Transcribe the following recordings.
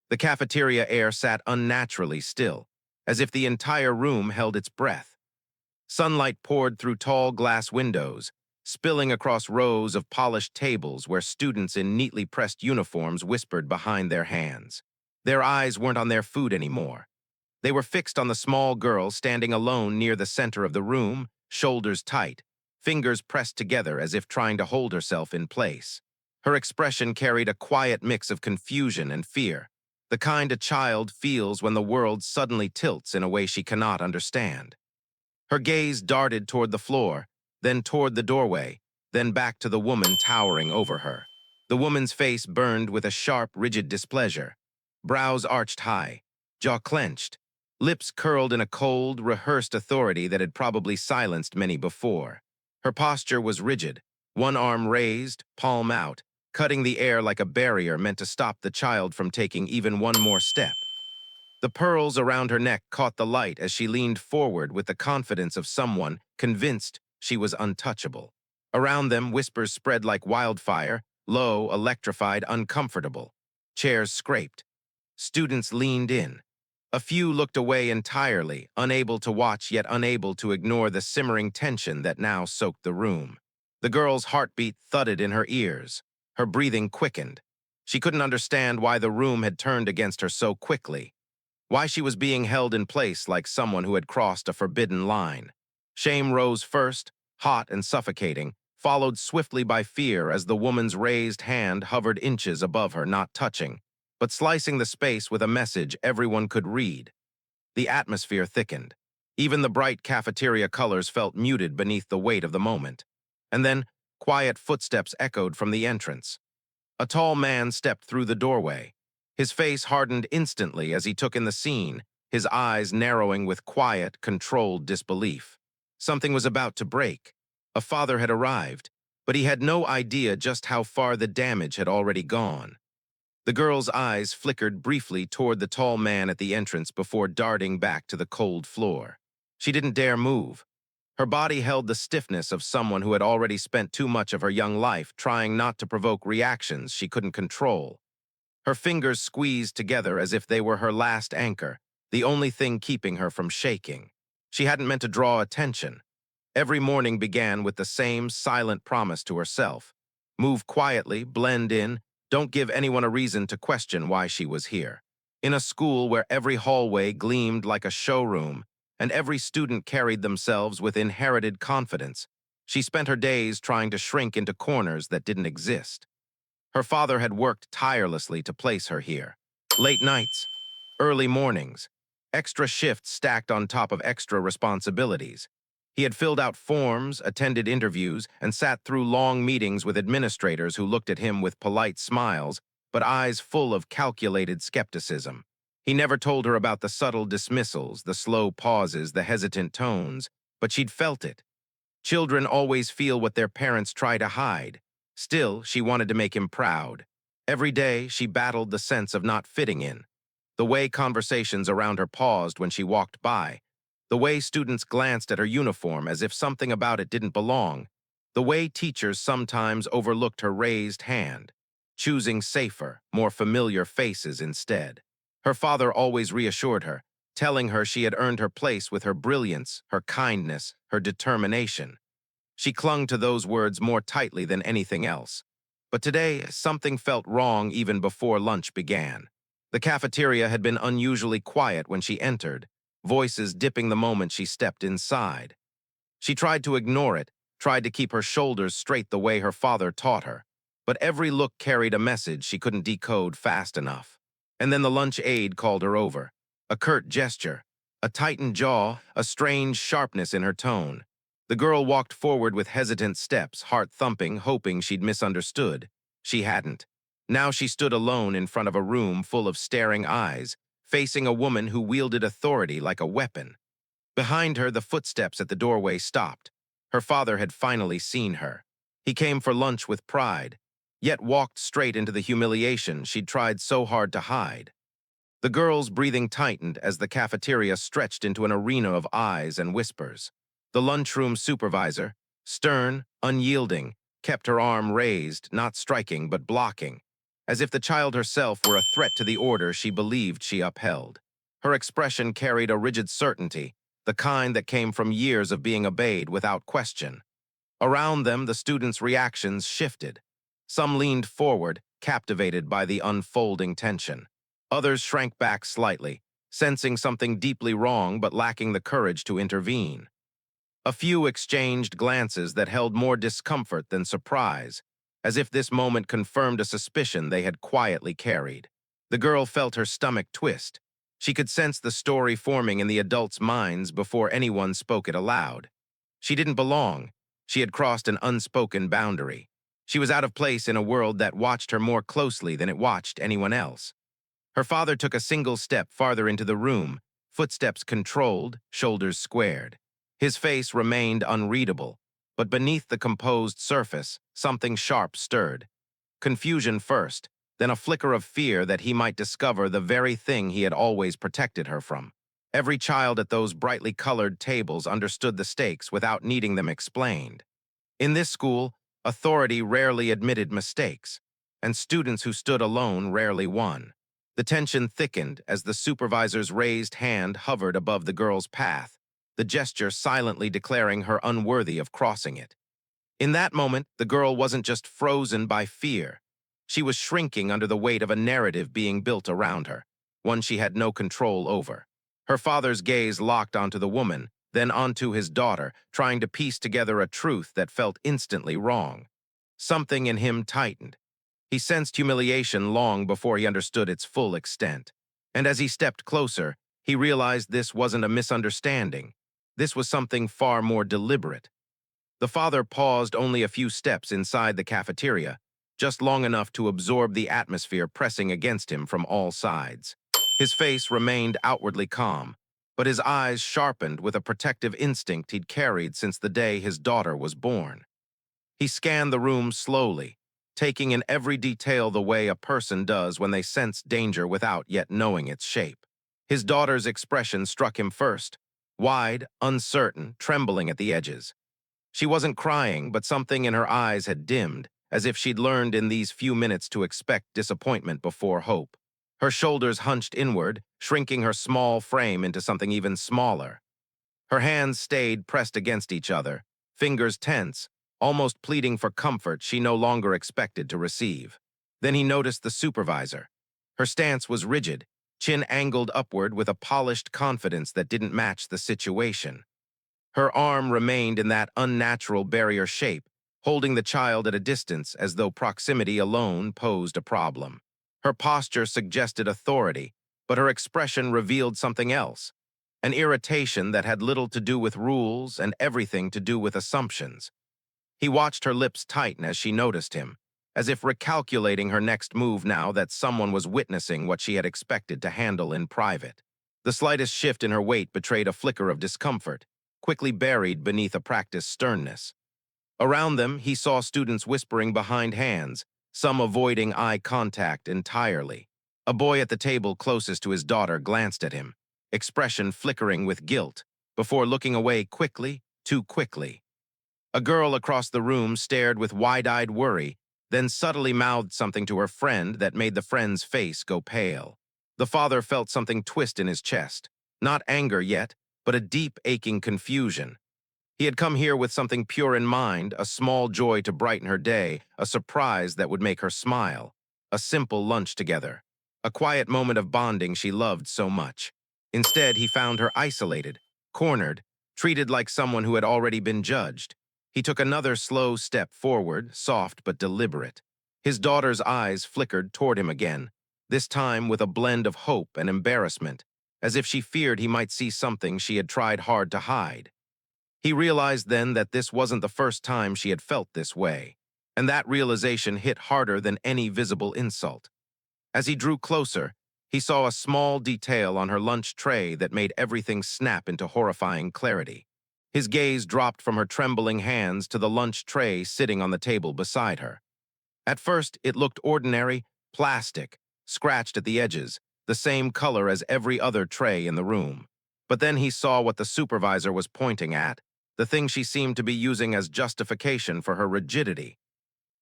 The cafeteria air sat unnaturally still, as if the entire room held its breath. Sunlight poured through tall glass windows, spilling across rows of polished tables where students in neatly pressed uniforms whispered behind their hands. Their eyes weren't on their food anymore. They were fixed on the small girl standing alone near the center of the room, shoulders tight, fingers pressed together as if trying to hold herself in place. Her expression carried a quiet mix of confusion and fear, the kind a child feels when the world suddenly tilts in a way she cannot understand. Her gaze darted toward the floor, then toward the doorway, then back to the woman towering over her. The woman's face burned with a sharp, rigid displeasure. Brows arched high, jaw clenched, lips curled in a cold, rehearsed authority that had probably silenced many before. Her posture was rigid, one arm raised, palm out, cutting the air like a barrier meant to stop the child from taking even one more step. The pearls around her neck caught the light as she leaned forward with the confidence of someone convinced she was untouchable. Around them, whispers spread like wildfire, low, electrified, uncomfortable. Chairs scraped. Students leaned in. A few looked away entirely, unable to watch yet unable to ignore the simmering tension that now soaked the room. The girl's heartbeat thudded in her ears. Her breathing quickened. She couldn't understand why the room had turned against her so quickly, why she was being held in place like someone who had crossed a forbidden line. Shame rose first, hot and suffocating, followed swiftly by fear as the woman's raised hand hovered inches above her, not touching, but slicing the space with a message everyone could read. The atmosphere thickened. Even the bright cafeteria colors felt muted beneath the weight of the moment. And then, quiet footsteps echoed from the entrance. A tall man stepped through the doorway. His face hardened instantly as he took in the scene, his eyes narrowing with quiet, controlled disbelief. Something was about to break. A father had arrived, but he had no idea just how far the damage had already gone. The girl's eyes flickered briefly toward the tall man at the entrance before darting back to the cold floor. She didn't dare move. Her body held the stiffness of someone who had already spent too much of her young life trying not to provoke reactions she couldn't control. Her fingers squeezed together as if they were her last anchor, the only thing keeping her from shaking. She hadn't meant to draw attention. Every morning began with the same silent promise to herself. Move quietly, blend in, don't give anyone a reason to question why she was here. In a school where every hallway gleamed like a showroom and every student carried themselves with inherited confidence, she spent her days trying to shrink into corners that didn't exist. Her father had worked tirelessly to place her here. Late nights, early mornings, extra shifts stacked on top of extra responsibilities. He had filled out forms, attended interviews, and sat through long meetings with administrators who looked at him with polite smiles, but eyes full of calculated skepticism. He never told her about the subtle dismissals, the slow pauses, the hesitant tones, but she'd felt it. Children always feel what their parents try to hide. Still, she wanted to make him proud. Every day, she battled the sense of not fitting in. The way conversations around her paused when she walked by, the way students glanced at her uniform as if something about it didn't belong, the way teachers sometimes overlooked her raised hand, choosing safer, more familiar faces instead. Her father always reassured her, telling her she had earned her place with her brilliance, her kindness, her determination. She clung to those words more tightly than anything else. But today, something felt wrong even before lunch began. The cafeteria had been unusually quiet when she entered, voices dipping the moment she stepped inside. She tried to ignore it, tried to keep her shoulders straight the way her father taught her, but every look carried a message she couldn't decode fast enough. And then the lunch aide called her over. A curt gesture, a tightened jaw, a strange sharpness in her tone. The girl walked forward with hesitant steps, heart thumping, hoping she'd misunderstood. She hadn't. Now she stood alone in front of a room full of staring eyes, facing a woman who wielded authority like a weapon. Behind her, the footsteps at the doorway stopped. Her father had finally seen her. He came for lunch with pride, yet walked straight into the humiliation she'd tried so hard to hide. The girl's breathing tightened as the cafeteria stretched into an arena of eyes and whispers. The lunchroom supervisor, stern, unyielding, kept her arm raised, not striking but blocking. as if the child herself were a threat to the order she believed she upheld. Her expression carried a rigid certainty, the kind that came from years of being obeyed without question. Around them, the students' reactions shifted. Some leaned forward, captivated by the unfolding tension. Others shrank back slightly, sensing something deeply wrong but lacking the courage to intervene. A few exchanged glances that held more discomfort than surprise, as if this moment confirmed a suspicion they had quietly carried. The girl felt her stomach twist. She could sense the story forming in the adults' minds before anyone spoke it aloud. She didn't belong. She had crossed an unspoken boundary. She was out of place in a world that watched her more closely than it watched anyone else. Her father took a single step farther into the room, footsteps controlled, shoulders squared. His face remained unreadable, but beneath the composed surface, something sharp stirred. Confusion first, then a flicker of fear that he might discover the very thing he had always protected her from. Every child at those brightly colored tables understood the stakes without needing them explained. In this school, authority rarely admitted mistakes, and students who stood alone rarely won. The tension thickened as the supervisor's raised hand hovered above the girl's path, the gesture silently declaring her unworthy of crossing it. In that moment, the girl wasn't just frozen by fear. She was shrinking under the weight of a narrative being built around her, one she had no control over. Her father's gaze locked onto the woman, then onto his daughter, trying to piece together a truth that felt instantly wrong. Something in him tightened. He sensed humiliation long before he understood its full extent. And as he stepped closer, he realized this wasn't a misunderstanding. This was something far more deliberate. The father paused only a few steps inside the cafeteria, just long enough to absorb the atmosphere pressing against him from all sides. His face remained outwardly calm, but his eyes sharpened with a protective instinct he'd carried since the day his daughter was born. He scanned the room slowly, taking in every detail the way a person does when they sense danger without yet knowing its shape. His daughter's expression struck him first, wide, uncertain, trembling at the edges. She wasn't crying, but something in her eyes had dimmed, as if she'd learned in these few minutes to expect disappointment before hope. Her shoulders hunched inward, shrinking her small frame into something even smaller. Her hands stayed pressed against each other, fingers tense, almost pleading for comfort she no longer expected to receive. Then he noticed the supervisor. Her stance was rigid, chin angled upward with a polished confidence that didn't match the situation. Her arm remained in that unnatural barrier shape, holding the child at a distance as though proximity alone posed a problem. Her posture suggested authority, but her expression revealed something else, an irritation that had little to do with rules and everything to do with assumptions. He watched her lips tighten as she noticed him, as if recalculating her next move now that someone was witnessing what she had expected to handle in private. The slightest shift in her weight betrayed a flicker of discomfort, quickly buried beneath a practiced sternness. Around them, he saw students whispering behind hands, some avoiding eye contact entirely. A boy at the table closest to his daughter glanced at him, expression flickering with guilt, before looking away quickly, too quickly. A girl across the room stared with wide-eyed worry, then subtly mouthed something to her friend that made the friend's face go pale. The father felt something twist in his chest, not anger yet, but a deep, aching confusion. He had come here with something pure in mind, a small joy to brighten her day, a surprise that would make her smile, a simple lunch together, a quiet moment of bonding she loved so much. Instead, he found her isolated, cornered, treated like someone who had already been judged. He took another slow step forward, soft but deliberate. His daughter's eyes flickered toward him again, this time with a blend of hope and embarrassment, as if she feared he might see something she had tried hard to hide. He realized then that this wasn't the first time she had felt this way, and that realization hit harder than any visible insult. As he drew closer, he saw a small detail on her lunch tray that made everything snap into horrifying clarity. His gaze dropped from her trembling hands to the lunch tray sitting on the table beside her. At first, it looked ordinary, plastic, scratched at the edges, the same color as every other tray in the room. But then he saw what the supervisor was pointing at, the thing she seemed to be using as justification for her rigidity.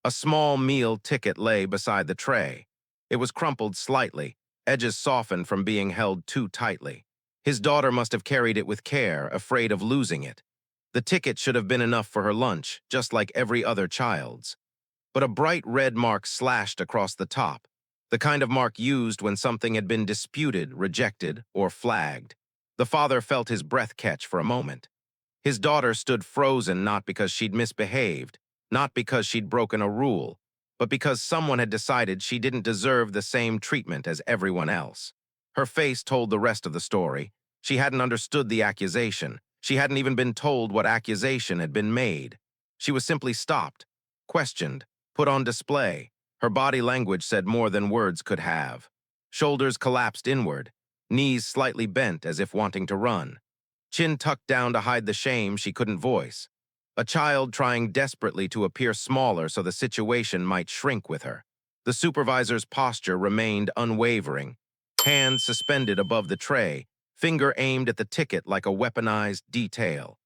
A small meal ticket lay beside the tray, It was crumpled slightly, edges softened from being held too tightly. His daughter must have carried it with care, afraid of losing it. The ticket should have been enough for her lunch, just like every other child's. But a bright red mark slashed across the top, the kind of mark used when something had been disputed, rejected, or flagged. The father felt his breath catch for a moment. His daughter stood frozen not because she'd misbehaved, not because she'd broken a rule, but because someone had decided she didn't deserve the same treatment as everyone else. Her face told the rest of the story. She hadn't understood the accusation. She hadn't even been told what accusation had been made. She was simply stopped, questioned, put on display. Her body language said more than words could have. Shoulders collapsed inward, knees slightly bent as if wanting to run. Chin tucked down to hide the shame she couldn't voice. A child trying desperately to appear smaller so the situation might shrink with her. The supervisor's posture remained unwavering, hand suspended above the tray, finger aimed at the ticket like a weaponized detail.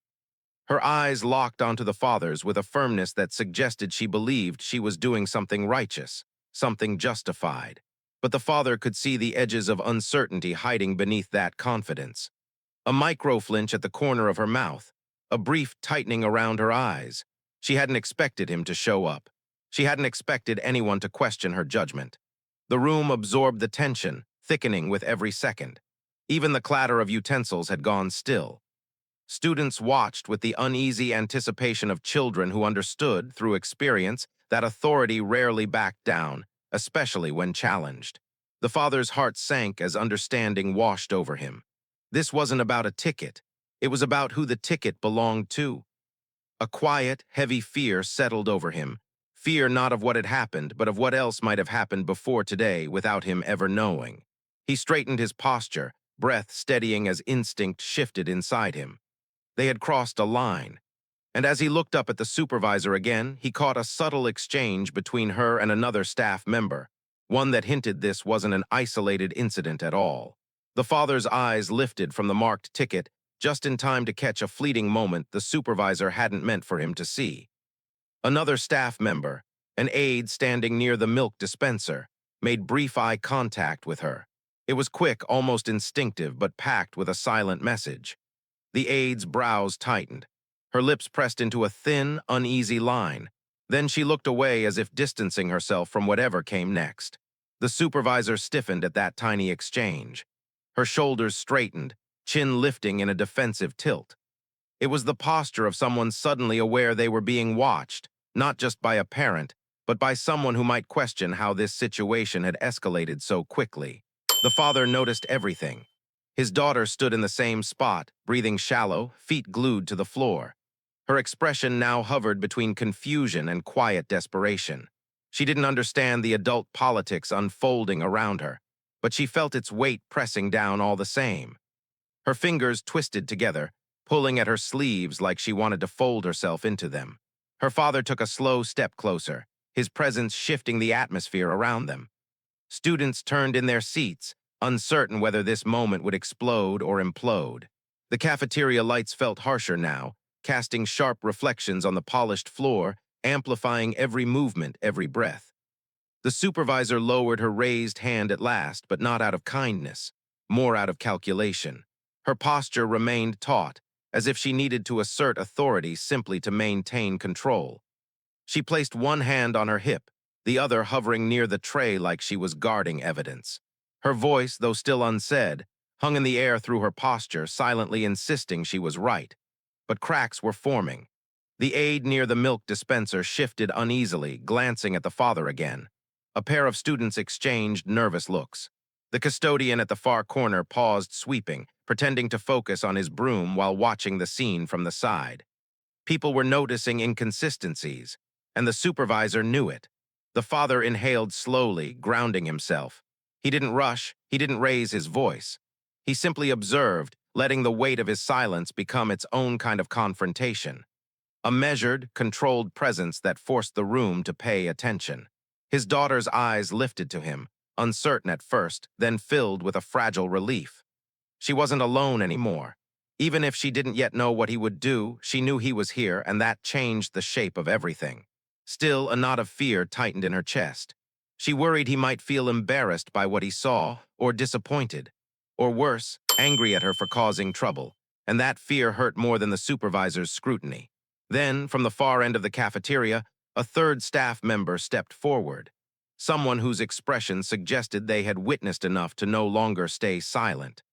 Her eyes locked onto the father's with a firmness that suggested she believed she was doing something righteous, something justified. But the father could see the edges of uncertainty hiding beneath that confidence. A micro-flinch at the corner of her mouth, a brief tightening around her eyes. She hadn't expected him to show up. She hadn't expected anyone to question her judgment. The room absorbed the tension, thickening with every second. Even the clatter of utensils had gone still. Students watched with the uneasy anticipation of children who understood, through experience, that authority rarely backed down, especially when challenged. The father's heart sank as understanding washed over him. This wasn't about a ticket. It was about who the ticket belonged to. A quiet, heavy fear settled over him. Fear not of what had happened, but of what else might have happened before today without him ever knowing. He straightened his posture, breath steadying as instinct shifted inside him. They had crossed a line. And as he looked up at the supervisor again, he caught a subtle exchange between her and another staff member, one that hinted this wasn't an isolated incident at all. The father's eyes lifted from the marked ticket just in time to catch a fleeting moment the supervisor hadn't meant for him to see. Another staff member, an aide standing near the milk dispenser, made brief eye contact with her. It was quick, almost instinctive, but packed with a silent message. The aide's brows tightened. Her lips pressed into a thin, uneasy line. Then she looked away as if distancing herself from whatever came next. The supervisor stiffened at that tiny exchange. Her shoulders straightened, chin lifting in a defensive tilt. It was the posture of someone suddenly aware they were being watched, not just by a parent, but by someone who might question how this situation had escalated so quickly. The father noticed everything. His daughter stood in the same spot, breathing shallow, feet glued to the floor. Her expression now hovered between confusion and quiet desperation. She didn't understand the adult politics unfolding around her, but she felt its weight pressing down all the same. Her fingers twisted together, pulling at her sleeves like she wanted to fold herself into them. Her father took a slow step closer, his presence shifting the atmosphere around them. Students turned in their seats, uncertain whether this moment would explode or implode. The cafeteria lights felt harsher now, casting sharp reflections on the polished floor, amplifying every movement, every breath. The supervisor lowered her raised hand at last, but not out of kindness, more out of calculation. Her posture remained taut, as if she needed to assert authority simply to maintain control. She placed one hand on her hip, the other hovering near the tray like she was guarding evidence. Her voice, though still unsaid, hung in the air through her posture, silently insisting she was right. But cracks were forming. The aide near the milk dispenser shifted uneasily, glancing at the father again. A pair of students exchanged nervous looks. The custodian at the far corner paused sweeping, pretending to focus on his broom while watching the scene from the side. People were noticing inconsistencies, and the supervisor knew it. The father inhaled slowly, grounding himself. He didn't rush, he didn't raise his voice. He simply observed, letting the weight of his silence become its own kind of confrontation. A measured, controlled presence that forced the room to pay attention. His daughter's eyes lifted to him, uncertain at first, then filled with a fragile relief. She wasn't alone anymore. Even if she didn't yet know what he would do, she knew he was here, and that changed the shape of everything. Still, a knot of fear tightened in her chest. She worried he might feel embarrassed by what he saw, or disappointed, or worse, angry at her for causing trouble, and that fear hurt more than the supervisor's scrutiny. Then, from the far end of the cafeteria, a third staff member stepped forward, someone whose expression suggested they had witnessed enough to no longer stay silent.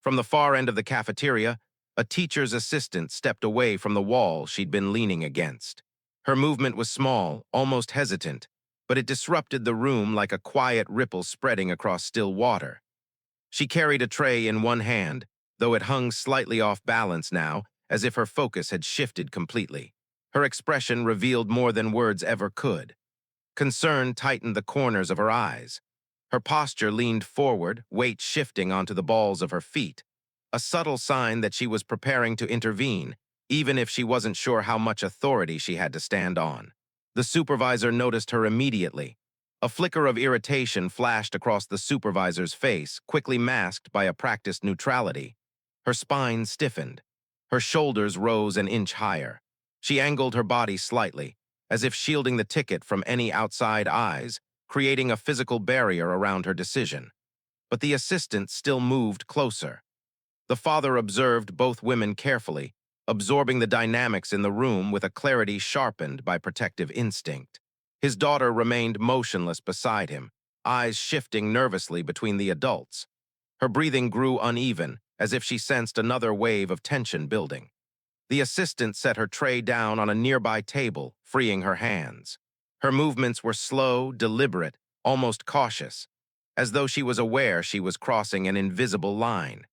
From the far end of the cafeteria, a teacher's assistant stepped away from the wall she'd been leaning against. Her movement was small, almost hesitant, but it disrupted the room like a quiet ripple spreading across still water. She carried a tray in one hand, though it hung slightly off balance now, as if her focus had shifted completely. Her expression revealed more than words ever could. Concern tightened the corners of her eyes. Her posture leaned forward, weight shifting onto the balls of her feet, a subtle sign that she was preparing to intervene, even if she wasn't sure how much authority she had to stand on. The supervisor noticed her immediately. A flicker of irritation flashed across the supervisor's face, quickly masked by a practiced neutrality. Her spine stiffened. Her shoulders rose an inch higher. She angled her body slightly, as if shielding the ticket from any outside eyes, creating a physical barrier around her decision. But the assistant still moved closer. The father observed both women carefully, absorbing the dynamics in the room with a clarity sharpened by protective instinct. His daughter remained motionless beside him, eyes shifting nervously between the adults. Her breathing grew uneven, as if she sensed another wave of tension building. The assistant set her tray down on a nearby table, freeing her hands. Her movements were slow, deliberate, almost cautious, as though she was aware she was crossing an invisible line.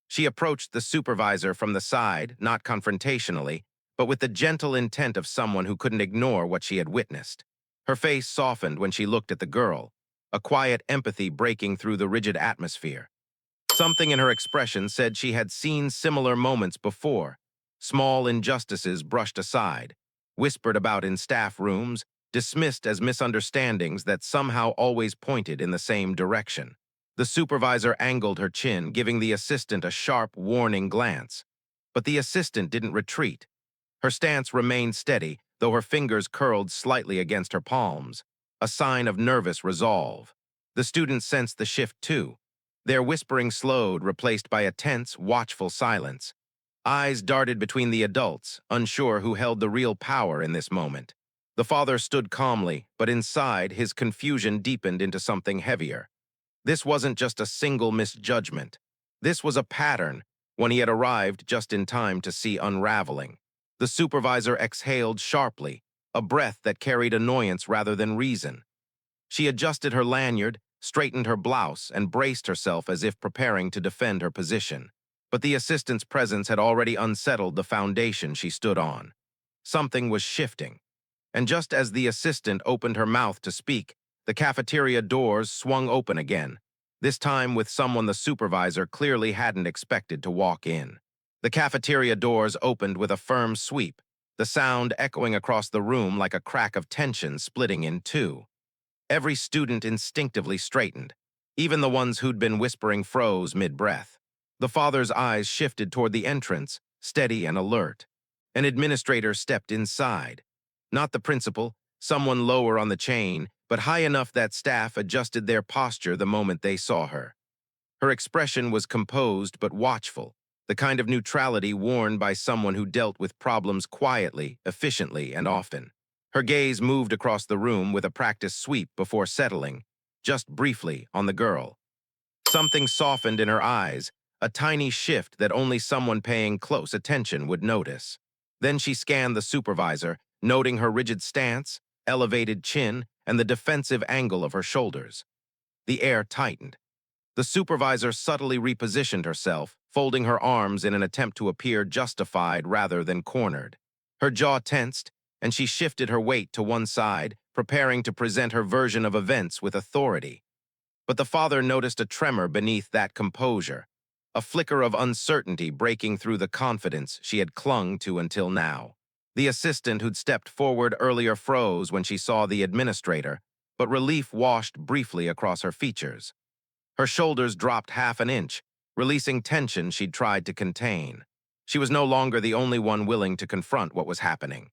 She approached the supervisor from the side, not confrontationally, but with the gentle intent of someone who couldn't ignore what she had witnessed. Her face softened when she looked at the girl, a quiet empathy breaking through the rigid atmosphere. Something in her expression said she had seen similar moments before. Small injustices brushed aside, whispered about in staff rooms, dismissed as misunderstandings that somehow always pointed in the same direction. The supervisor angled her chin, giving the assistant a sharp, warning glance. But the assistant didn't retreat. Her stance remained steady, though her fingers curled slightly against her palms, a sign of nervous resolve. The students sensed the shift too. Their whispering slowed, replaced by a tense, watchful silence. Eyes darted between the adults, unsure who held the real power in this moment. The father stood calmly, but inside, his confusion deepened into something heavier. This wasn't just a single misjudgment. This was a pattern, one he had arrived just in time to see unraveling. The supervisor exhaled sharply, a breath that carried annoyance rather than reason. She adjusted her lanyard, straightened her blouse, and braced herself as if preparing to defend her position. But the assistant's presence had already unsettled the foundation she stood on. Something was shifting. And just as the assistant opened her mouth to speak, the cafeteria doors swung open again, this time with someone the supervisor clearly hadn't expected to walk in. The cafeteria doors opened with a firm sweep, the sound echoing across the room like a crack of tension splitting in two. Every student instinctively straightened. Even the ones who'd been whispering froze mid-breath. The father's eyes shifted toward the entrance, steady and alert. An administrator stepped inside. Not the principal, someone lower on the chain, but high enough that staff adjusted their posture the moment they saw her. Her expression was composed but watchful, the kind of neutrality worn by someone who dealt with problems quietly, efficiently, and often. Her gaze moved across the room with a practiced sweep before settling, just briefly, on the girl. Something softened in her eyes, a tiny shift that only someone paying close attention would notice. Then she scanned the supervisor, noting her rigid stance, elevated chin, and the defensive angle of her shoulders. The air tightened. The supervisor subtly repositioned herself, folding her arms in an attempt to appear justified rather than cornered. Her jaw tensed, and she shifted her weight to one side, preparing to present her version of events with authority. But the father noticed a tremor beneath that composure, a flicker of uncertainty breaking through the confidence she had clung to until now. The assistant who'd stepped forward earlier froze when she saw the administrator, but relief washed briefly across her features. Her shoulders dropped half an inch, releasing tension she'd tried to contain. She was no longer the only one willing to confront what was happening.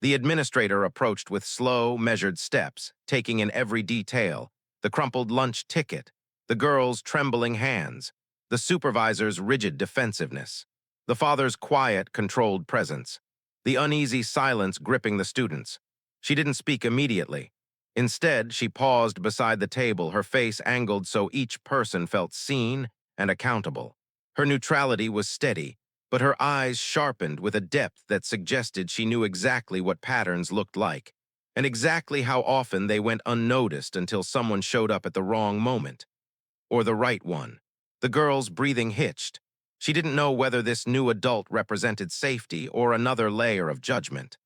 The administrator approached with slow, measured steps, taking in every detail: the crumpled lunch ticket, the girl's trembling hands, the supervisor's rigid defensiveness, the father's quiet, controlled presence, the uneasy silence gripping the students. She didn't speak immediately. Instead, she paused beside the table, her face angled so each person felt seen and accountable. Her neutrality was steady, but her eyes sharpened with a depth that suggested she knew exactly what patterns looked like, and exactly how often they went unnoticed until someone showed up at the wrong moment. Or the right one. The girl's breathing hitched. She didn't know whether this new adult represented safety or another layer of judgment.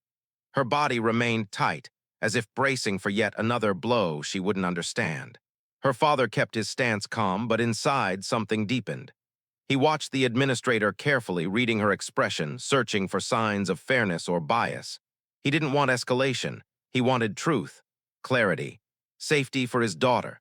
Her body remained tight, as if bracing for yet another blow she wouldn't understand. Her father kept his stance calm, but inside something deepened. He watched the administrator carefully, reading her expression, searching for signs of fairness or bias. He didn't want escalation. He wanted truth, clarity, safety for his daughter.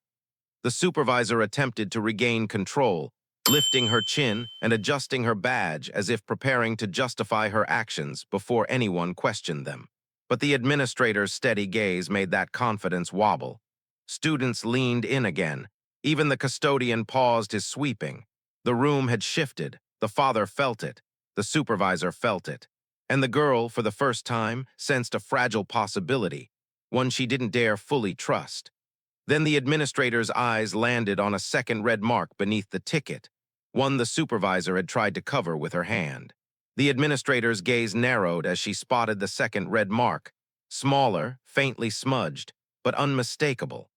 The supervisor attempted to regain control, lifting her chin and adjusting her badge as if preparing to justify her actions before anyone questioned them. But the administrator's steady gaze made that confidence wobble. Students leaned in again. Even the custodian paused his sweeping. The room had shifted. The father felt it. The supervisor felt it. And the girl, for the first time, sensed a fragile possibility, one she didn't dare fully trust. Then the administrator's eyes landed on a second red mark beneath the ticket, one the supervisor had tried to cover with her hand. The administrator's gaze narrowed as she spotted the second red mark, smaller, faintly smudged, but unmistakable.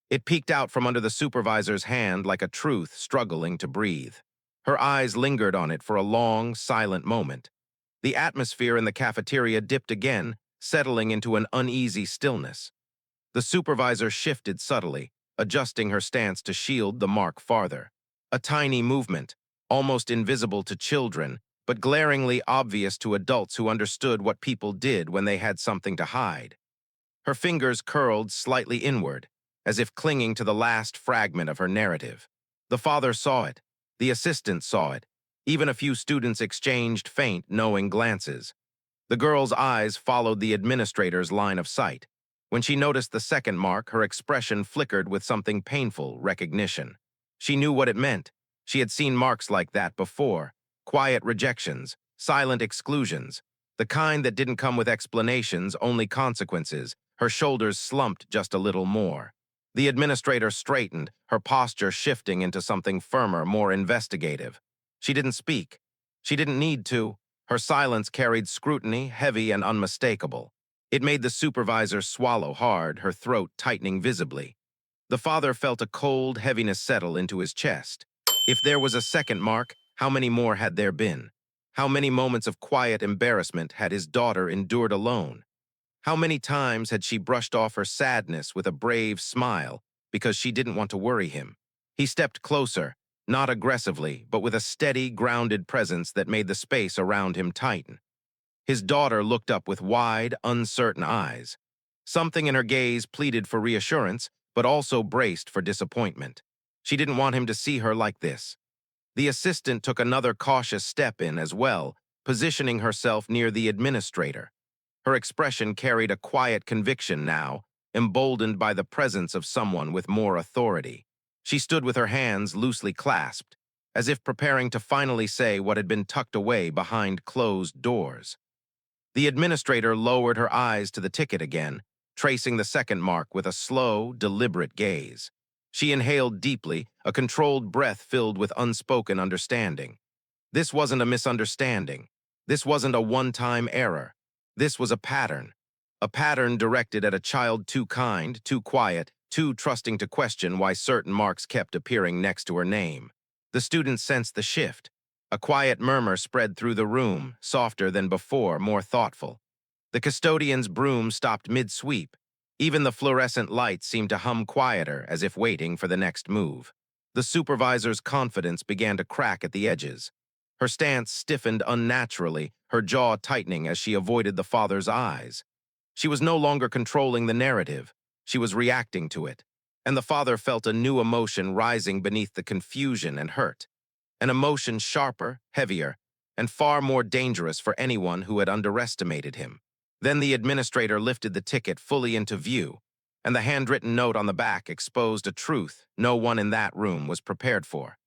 It peeked out from under the supervisor's hand like a truth struggling to breathe. Her eyes lingered on it for a long, silent moment. The atmosphere in the cafeteria dipped again, settling into an uneasy stillness. The supervisor shifted subtly, adjusting her stance to shield the mark farther. A tiny movement, almost invisible to children, but glaringly obvious to adults who understood what people did when they had something to hide. Her fingers curled slightly inward, as if clinging to the last fragment of her narrative. The father saw it. The assistant saw it. Even a few students exchanged faint, knowing glances. The girl's eyes followed the administrator's line of sight. When she noticed the second mark, her expression flickered with something painful: recognition. She knew what it meant. She had seen marks like that before. Quiet rejections, silent exclusions, the kind that didn't come with explanations, only consequences. Her shoulders slumped just a little more. The administrator straightened, her posture shifting into something firmer, more investigative. She didn't speak. She didn't need to. Her silence carried scrutiny, heavy and unmistakable. It made the supervisor swallow hard, her throat tightening visibly. The father felt a cold heaviness settle into his chest. If there was a second mark, how many more had there been? How many moments of quiet embarrassment had his daughter endured alone? How many times had she brushed off her sadness with a brave smile because she didn't want to worry him? He stepped closer, not aggressively, but with a steady, grounded presence that made the space around him tighten. His daughter looked up with wide, uncertain eyes. Something in her gaze pleaded for reassurance, but also braced for disappointment. She didn't want him to see her like this. The assistant took another cautious step in as well, positioning herself near the administrator. Her expression carried a quiet conviction now, emboldened by the presence of someone with more authority. She stood with her hands loosely clasped, as if preparing to finally say what had been tucked away behind closed doors. The administrator lowered her eyes to the ticket again, tracing the second mark with a slow, deliberate gaze. She inhaled deeply, a controlled breath filled with unspoken understanding. This wasn't a misunderstanding. This wasn't a one-time error. This was a pattern directed at a child too kind, too quiet, too trusting to question why certain marks kept appearing next to her name. The students sensed the shift. A quiet murmur spread through the room, softer than before, more thoughtful. The custodian's broom stopped mid-sweep. Even the fluorescent lights seemed to hum quieter, as if waiting for the next move. The supervisor's confidence began to crack at the edges. Her stance stiffened unnaturally, her jaw tightening as she avoided the father's eyes. She was no longer controlling the narrative. She was reacting to it. And the father felt a new emotion rising beneath the confusion and hurt. An emotion sharper, heavier, and far more dangerous for anyone who had underestimated him. Then the administrator lifted the ticket fully into view, and the handwritten note on the back exposed a truth no one in that room was prepared for.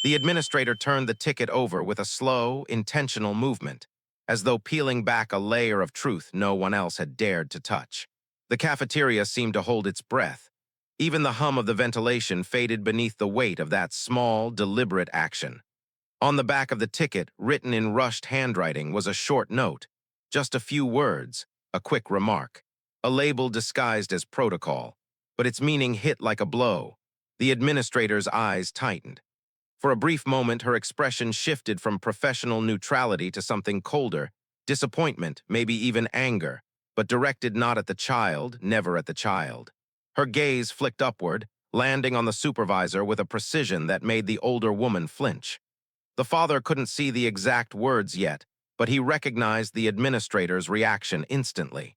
The administrator turned the ticket over with a slow, intentional movement, as though peeling back a layer of truth no one else had dared to touch. The cafeteria seemed to hold its breath. Even the hum of the ventilation faded beneath the weight of that small, deliberate action. On the back of the ticket, written in rushed handwriting, was a short note, just a few words, a quick remark, a label disguised as protocol, but its meaning hit like a blow. The administrator's eyes tightened. For a brief moment, her expression shifted from professional neutrality to something colder, disappointment, maybe even anger, but directed not at the child, never at the child. Her gaze flicked upward, landing on the supervisor with a precision that made the older woman flinch. The father couldn't see the exact words yet, but he recognized the administrator's reaction instantly.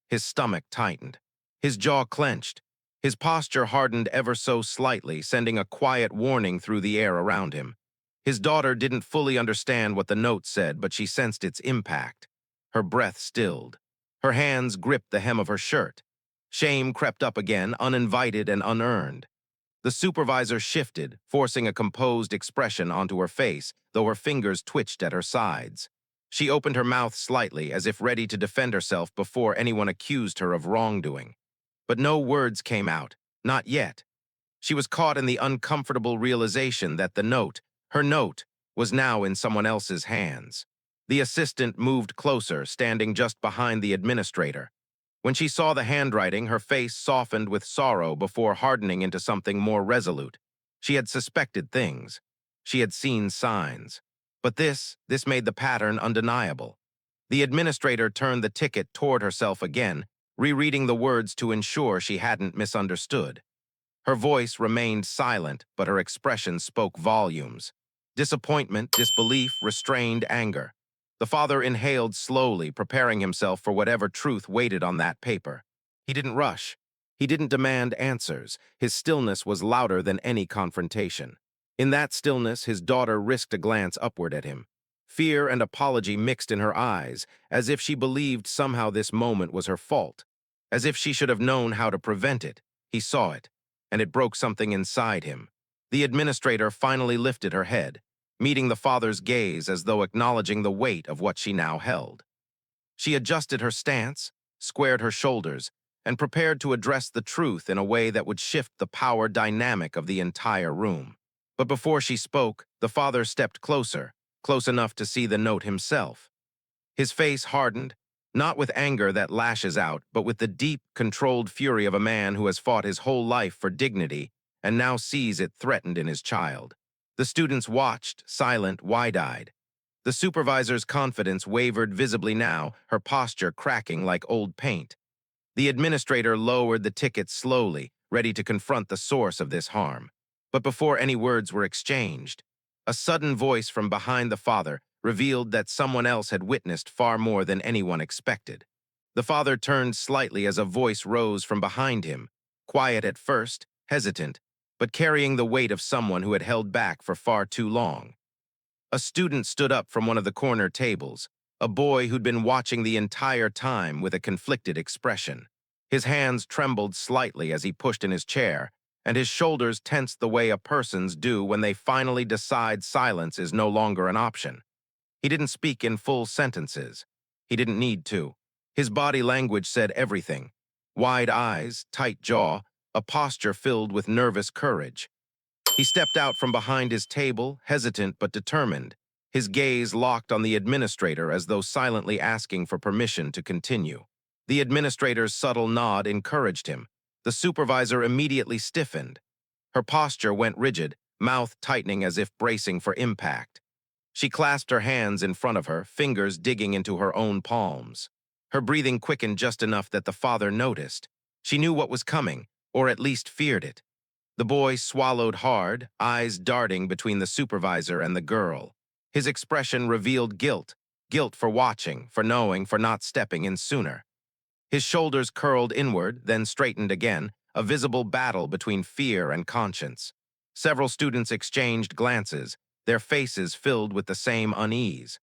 His stomach tightened. His jaw clenched. His posture hardened ever so slightly, sending a quiet warning through the air around him. His daughter didn't fully understand what the note said, but she sensed its impact. Her breath stilled. Her hands gripped the hem of her shirt. Shame crept up again, uninvited and unearned. The supervisor shifted, forcing a composed expression onto her face, though her fingers twitched at her sides. She opened her mouth slightly, as if ready to defend herself before anyone accused her of wrongdoing. But no words came out, not yet. She was caught in the uncomfortable realization that the note, her note, was now in someone else's hands. The assistant moved closer, standing just behind the administrator. When she saw the handwriting, her face softened with sorrow before hardening into something more resolute. She had suspected things. She had seen signs. But this made the pattern undeniable. The administrator turned the ticket toward herself again, rereading the words to ensure she hadn't misunderstood. Her voice remained silent, but her expression spoke volumes. Disappointment, disbelief, restrained anger. The father inhaled slowly, preparing himself for whatever truth waited on that paper. He didn't rush. He didn't demand answers. His stillness was louder than any confrontation. In that stillness, his daughter risked a glance upward at him. Fear and apology mixed in her eyes, as if she believed somehow this moment was her fault, as if she should have known how to prevent it. He saw it, and it broke something inside him. The administrator finally lifted her head, meeting the father's gaze as though acknowledging the weight of what she now held. She adjusted her stance, squared her shoulders, and prepared to address the truth in a way that would shift the power dynamic of the entire room. But before she spoke, the father stepped closer, close enough to see the note himself. His face hardened, not with anger that lashes out, but with the deep, controlled fury of a man who has fought his whole life for dignity and now sees it threatened in his child. The students watched, silent, wide-eyed. The supervisor's confidence wavered visibly now, her posture cracking like old paint. The administrator lowered the ticket slowly, ready to confront the source of this harm. But before any words were exchanged, a sudden voice from behind the father revealed that someone else had witnessed far more than anyone expected. The father turned slightly as a voice rose from behind him, quiet at first, hesitant, but carrying the weight of someone who had held back for far too long. A student stood up from one of the corner tables, a boy who'd been watching the entire time with a conflicted expression. His hands trembled slightly as he pushed in his chair, and his shoulders tensed the way a person's do when they finally decide silence is no longer an option. He didn't speak in full sentences. He didn't need to. His body language said everything. Wide eyes, tight jaw, a posture filled with nervous courage. He stepped out from behind his table, hesitant but determined, his gaze locked on the administrator as though silently asking for permission to continue. The administrator's subtle nod encouraged him. The supervisor immediately stiffened. Her posture went rigid, mouth tightening as if bracing for impact. She clasped her hands in front of her, fingers digging into her own palms. Her breathing quickened just enough that the father noticed. She knew what was coming, or at least feared it. The boy swallowed hard, eyes darting between the supervisor and the girl. His expression revealed guilt, guilt for watching, for knowing, for not stepping in sooner. His shoulders curled inward, then straightened again, a visible battle between fear and conscience. Several students exchanged glances, their faces filled with the same unease.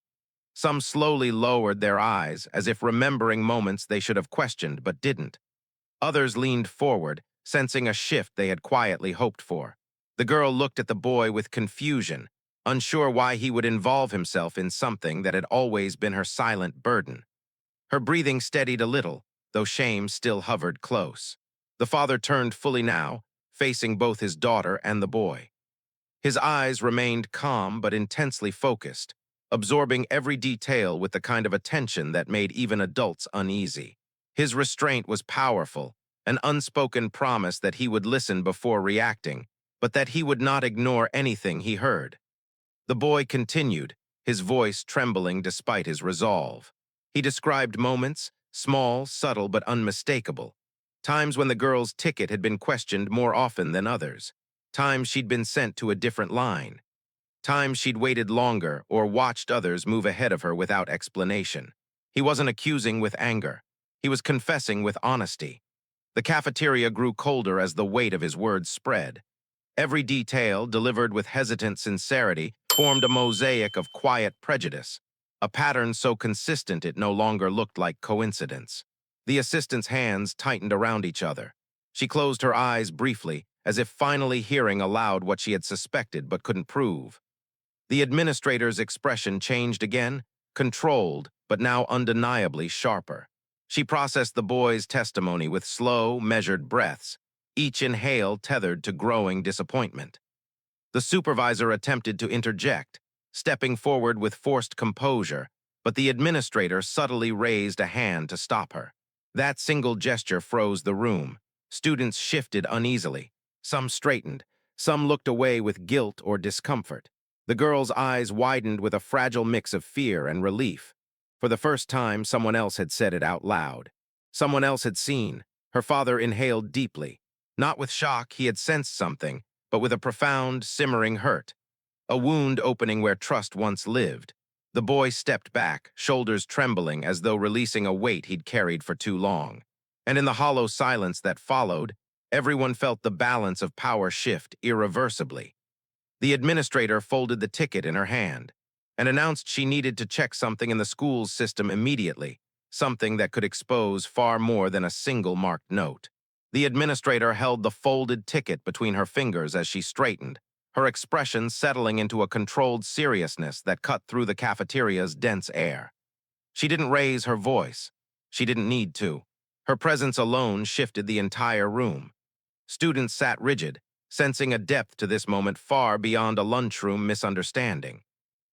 Some slowly lowered their eyes, as if remembering moments they should have questioned but didn't. Others leaned forward, sensing a shift they had quietly hoped for. The girl looked at the boy with confusion, unsure why he would involve himself in something that had always been her silent burden. Her breathing steadied a little, though shame still hovered close. The father turned fully now, facing both his daughter and the boy. His eyes remained calm but intensely focused, absorbing every detail with the kind of attention that made even adults uneasy. His restraint was powerful, an unspoken promise that he would listen before reacting, but that he would not ignore anything he heard. The boy continued, his voice trembling despite his resolve. He described moments, small, subtle, but unmistakable. Times when the girl's ticket had been questioned more often than others. Times she'd been sent to a different line. Times she'd waited longer or watched others move ahead of her without explanation. He wasn't accusing with anger. He was confessing with honesty. The cafeteria grew colder as the weight of his words spread. Every detail, delivered with hesitant sincerity, formed a mosaic of quiet prejudice, a pattern so consistent it no longer looked like coincidence. The assistant's hands tightened around each other. She closed her eyes briefly, as if finally hearing aloud what she had suspected but couldn't prove. The administrator's expression changed again, controlled, but now undeniably sharper. She processed the boy's testimony with slow, measured breaths, each inhale tethered to growing disappointment. The supervisor attempted to interject, stepping forward with forced composure, but the administrator subtly raised a hand to stop her. That single gesture froze the room. Students shifted uneasily. Some straightened. Some looked away with guilt or discomfort. The girl's eyes widened with a fragile mix of fear and relief. For the first time, someone else had said it out loud. Someone else had seen. Her father inhaled deeply. Not with shock, he had sensed something, but with a profound, simmering hurt. A wound opening where trust once lived. The boy stepped back, shoulders trembling as though releasing a weight he'd carried for too long. And in the hollow silence that followed, everyone felt the balance of power shift irreversibly. The administrator folded the ticket in her hand and announced she needed to check something in the school's system immediately, something that could expose far more than a single marked note. The administrator held the folded ticket between her fingers as she straightened, her expression settling into a controlled seriousness that cut through the cafeteria's dense air. She didn't raise her voice. She didn't need to. Her presence alone shifted the entire room. Students sat rigid, sensing a depth to this moment far beyond a lunchroom misunderstanding.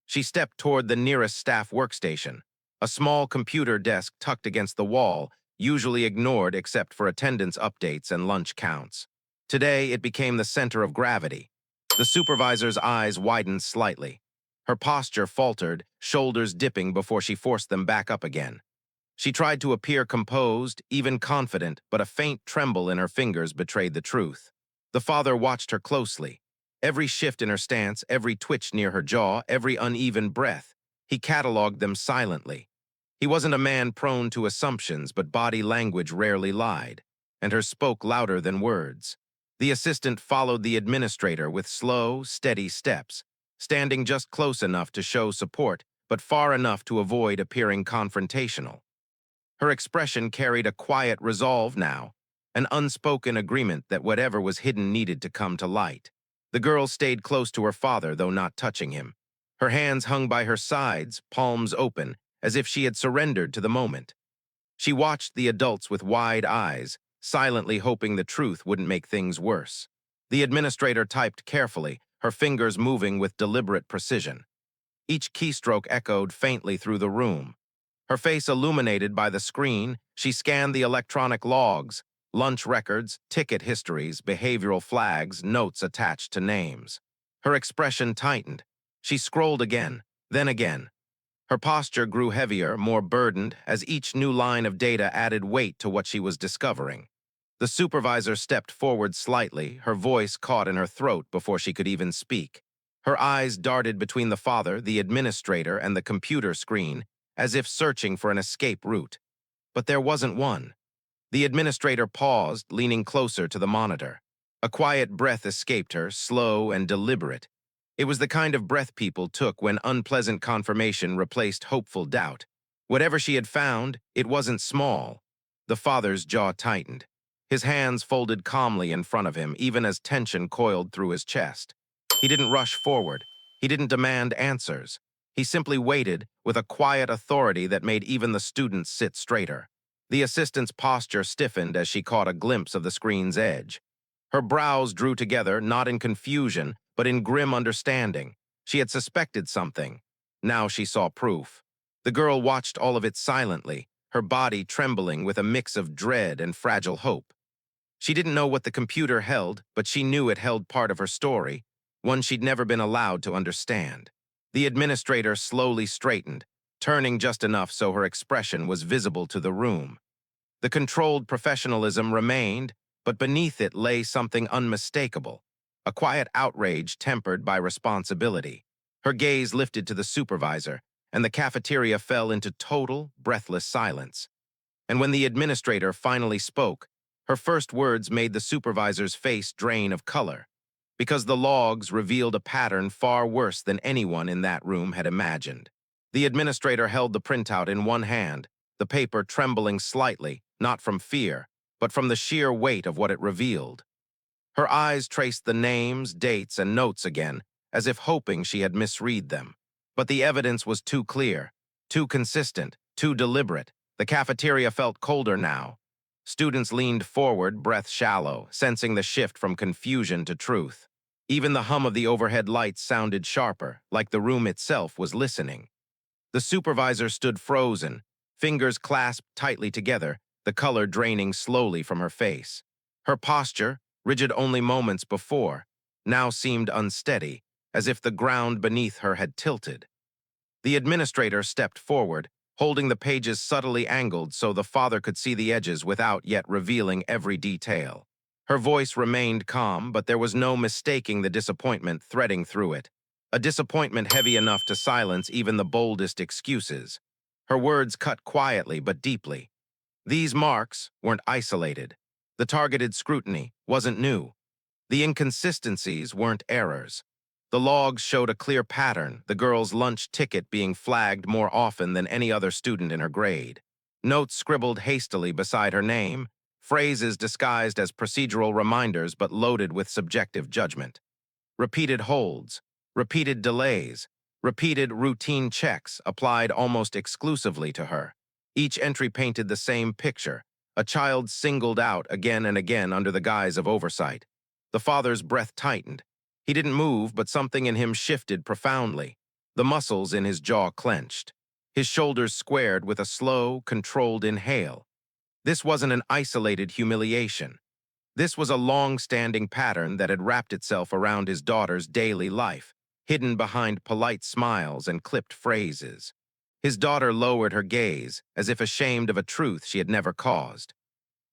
She stepped toward the nearest staff workstation, a small computer desk tucked against the wall, usually ignored except for attendance updates and lunch counts. Today, it became the center of gravity. The supervisor's eyes widened slightly. Her posture faltered, shoulders dipping before she forced them back up again. She tried to appear composed, even confident, but a faint tremble in her fingers betrayed the truth. The father watched her closely. Every shift in her stance, every twitch near her jaw, every uneven breath, he cataloged them silently. He wasn't a man prone to assumptions, but body language rarely lied, and her spoke louder than words. The assistant followed the administrator with slow, steady steps, standing just close enough to show support, but far enough to avoid appearing confrontational. Her expression carried a quiet resolve now, an unspoken agreement that whatever was hidden needed to come to light. The girl stayed close to her father, though not touching him. Her hands hung by her sides, palms open, as if she had surrendered to the moment. She watched the adults with wide eyes, silently hoping the truth wouldn't make things worse. The administrator typed carefully, her fingers moving with deliberate precision. Each keystroke echoed faintly through the room. Her face illuminated by the screen, she scanned the electronic logs, lunch records, ticket histories, behavioral flags, notes attached to names. Her expression tightened. She scrolled again, then again. Her posture grew heavier, more burdened, as each new line of data added weight to what she was discovering. The supervisor stepped forward slightly, her voice caught in her throat before she could even speak. Her eyes darted between the father, the administrator, and the computer screen, as if searching for an escape route. But there wasn't one. The administrator paused, leaning closer to the monitor. A quiet breath escaped her, slow and deliberate. It was the kind of breath people took when unpleasant confirmation replaced hopeful doubt. Whatever she had found, it wasn't small. The father's jaw tightened. His hands folded calmly in front of him, even as tension coiled through his chest. He didn't rush forward. He didn't demand answers. He simply waited with a quiet authority that made even the students sit straighter. The assistant's posture stiffened as she caught a glimpse of the screen's edge. Her brows drew together, not in confusion, but in grim understanding. She had suspected something. Now she saw proof. The girl watched all of it silently, her body trembling with a mix of dread and fragile hope. She didn't know what the computer held, but she knew it held part of her story, one she'd never been allowed to understand. The administrator slowly straightened, turning just enough so her expression was visible to the room. The controlled professionalism remained, but beneath it lay something unmistakable, a quiet outrage tempered by responsibility. Her gaze lifted to the supervisor, and the cafeteria fell into total, breathless silence. And when the administrator finally spoke, her first words made the supervisor's face drain of color, because the logs revealed a pattern far worse than anyone in that room had imagined. The administrator held the printout in one hand, the paper trembling slightly, not from fear, but from the sheer weight of what it revealed. Her eyes traced the names, dates, and notes again, as if hoping she had misread them. But the evidence was too clear, too consistent, too deliberate. The cafeteria felt colder now. Students leaned forward, breath shallow, sensing the shift from confusion to truth. Even the hum of the overhead lights sounded sharper, like the room itself was listening. The supervisor stood frozen, fingers clasped tightly together, the color draining slowly from her face. Her posture, rigid only moments before, now seemed unsteady, as if the ground beneath her had tilted. The administrator stepped forward, holding the pages subtly angled so the father could see the edges without yet revealing every detail. Her voice remained calm, but there was no mistaking the disappointment threading through it. A disappointment heavy enough to silence even the boldest excuses. Her words cut quietly but deeply. These marks weren't isolated. The targeted scrutiny wasn't new. The inconsistencies weren't errors. The logs showed a clear pattern, the girl's lunch ticket being flagged more often than any other student in her grade. Notes scribbled hastily beside her name, phrases disguised as procedural reminders but loaded with subjective judgment. Repeated holds, repeated delays, repeated routine checks applied almost exclusively to her. Each entry painted the same picture, a child singled out again and again under the guise of oversight. The father's breath tightened. He didn't move, but something in him shifted profoundly. The muscles in his jaw clenched. His shoulders squared with a slow, controlled inhale. This wasn't an isolated humiliation. This was a long-standing pattern that had wrapped itself around his daughter's daily life, hidden behind polite smiles and clipped phrases. His daughter lowered her gaze, as if ashamed of a truth she had never caused.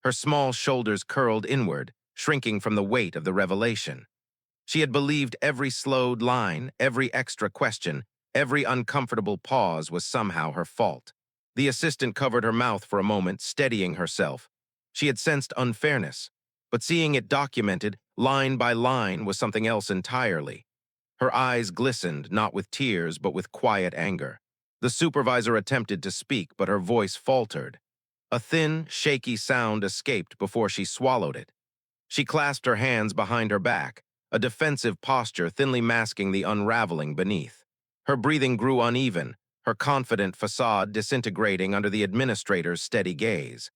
Her small shoulders curled inward, shrinking from the weight of the revelation. She had believed every slowed line, every extra question, every uncomfortable pause was somehow her fault. The assistant covered her mouth for a moment, steadying herself. She had sensed unfairness, but seeing it documented, line by line, was something else entirely. Her eyes glistened, not with tears, but with quiet anger. The supervisor attempted to speak, but her voice faltered. A thin, shaky sound escaped before she swallowed it. She clasped her hands behind her back, a defensive posture thinly masking the unraveling beneath. Her breathing grew uneven, her confident facade disintegrating under the administrator's steady gaze.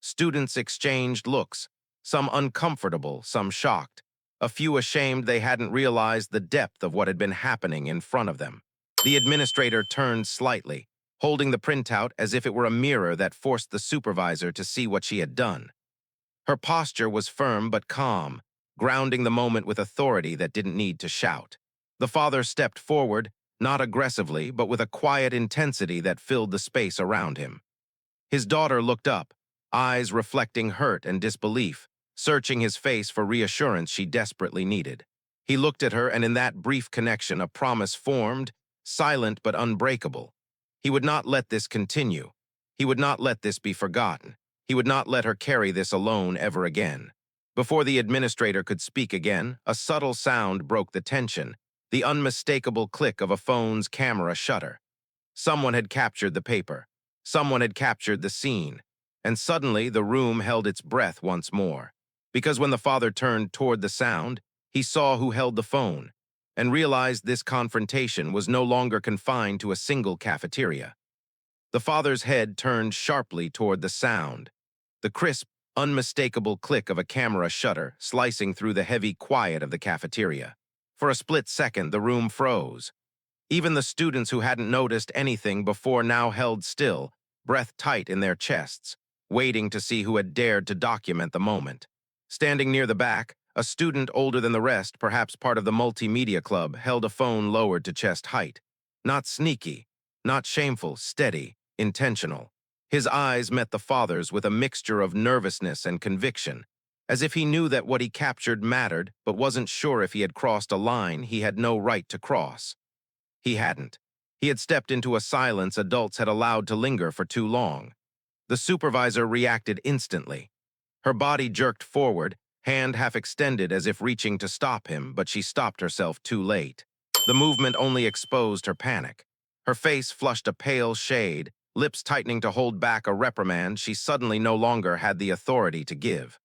Students exchanged looks, some uncomfortable, some shocked, a few ashamed they hadn't realized the depth of what had been happening in front of them. The administrator turned slightly, holding the printout as if it were a mirror that forced the supervisor to see what she had done. Her posture was firm but calm, grounding the moment with authority that didn't need to shout. The father stepped forward, not aggressively, but with a quiet intensity that filled the space around him. His daughter looked up, eyes reflecting hurt and disbelief, searching his face for reassurance she desperately needed. He looked at her, and in that brief connection, a promise formed, silent but unbreakable. He would not let this continue. He would not let this be forgotten. He would not let her carry this alone ever again. Before the administrator could speak again, a subtle sound broke the tension, the unmistakable click of a phone's camera shutter. Someone had captured the paper. Someone had captured the scene. And suddenly the room held its breath once more. Because when the father turned toward the sound, he saw who held the phone and realized this confrontation was no longer confined to a single cafeteria. The father's head turned sharply toward the sound. The crisp, unmistakable click of a camera shutter slicing through the heavy quiet of the cafeteria. For a split second, the room froze. Even the students who hadn't noticed anything before now held still, breath tight in their chests, waiting to see who had dared to document the moment. Standing near the back, a student older than the rest, perhaps part of the multimedia club, held a phone lowered to chest height. Not sneaky, not shameful, steady, intentional. His eyes met the father's with a mixture of nervousness and conviction, as if he knew that what he captured mattered but wasn't sure if he had crossed a line he had no right to cross. He hadn't. He had stepped into a silence adults had allowed to linger for too long. The supervisor reacted instantly. Her body jerked forward, hand half extended as if reaching to stop him, but she stopped herself too late. The movement only exposed her panic. Her face flushed a pale shade, lips tightening to hold back a reprimand she suddenly no longer had the authority to give.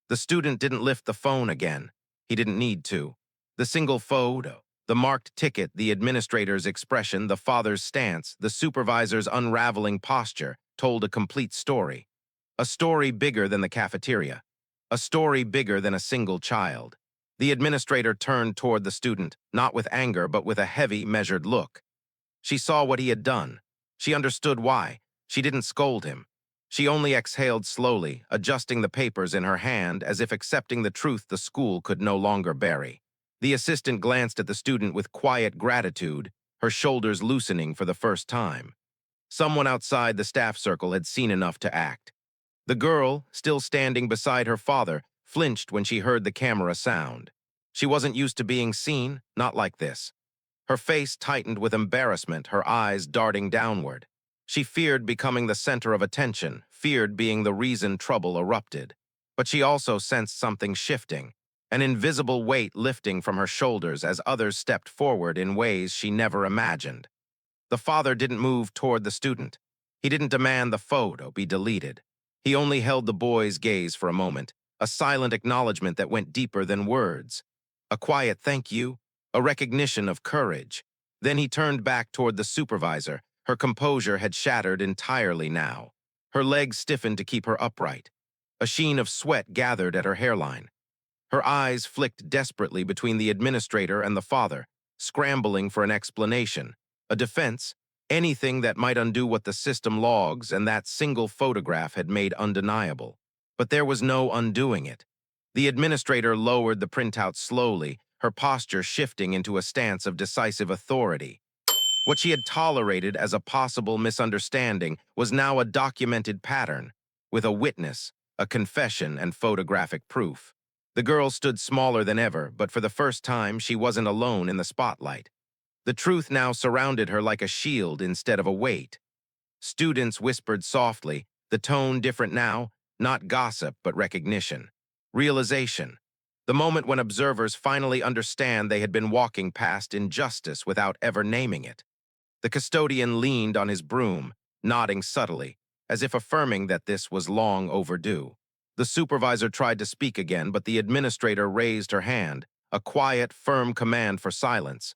The student didn't lift the phone again. He didn't need to. The single photo, the marked ticket, the administrator's expression, the father's stance, the supervisor's unraveling posture told a complete story. A story bigger than the cafeteria. A story bigger than a single child. The administrator turned toward the student, not with anger, but with a heavy, measured look. She saw what he had done. She understood why. She didn't scold him. She only exhaled slowly, adjusting the papers in her hand as if accepting the truth the school could no longer bury. The assistant glanced at the student with quiet gratitude, her shoulders loosening for the first time. Someone outside the staff circle had seen enough to act. The girl, still standing beside her father, flinched when she heard the camera sound. She wasn't used to being seen, not like this. Her face tightened with embarrassment, her eyes darting downward. She feared becoming the center of attention, feared being the reason trouble erupted. But she also sensed something shifting, an invisible weight lifting from her shoulders as others stepped forward in ways she never imagined. The father didn't move toward the student. He didn't demand the photo be deleted. He only held the boy's gaze for a moment, a silent acknowledgement that went deeper than words. A quiet thank you, a recognition of courage. Then he turned back toward the supervisor. Her composure had shattered entirely now. Her legs stiffened to keep her upright. A sheen of sweat gathered at her hairline. Her eyes flicked desperately between the administrator and the father, scrambling for an explanation, a defense, anything that might undo what the system logs and that single photograph had made undeniable. But there was no undoing it. The administrator lowered the printout slowly, her posture shifting into a stance of decisive authority. What she had tolerated as a possible misunderstanding was now a documented pattern, with a witness, a confession, and photographic proof. The girl stood smaller than ever, but for the first time she wasn't alone in the spotlight. The truth now surrounded her like a shield instead of a weight. Students whispered softly, the tone different now, not gossip but recognition. Realization. The moment when observers finally understand they had been walking past injustice without ever naming it. The custodian leaned on his broom, nodding subtly, as if affirming that this was long overdue. The supervisor tried to speak again, but the administrator raised her hand, a quiet, firm command for silence.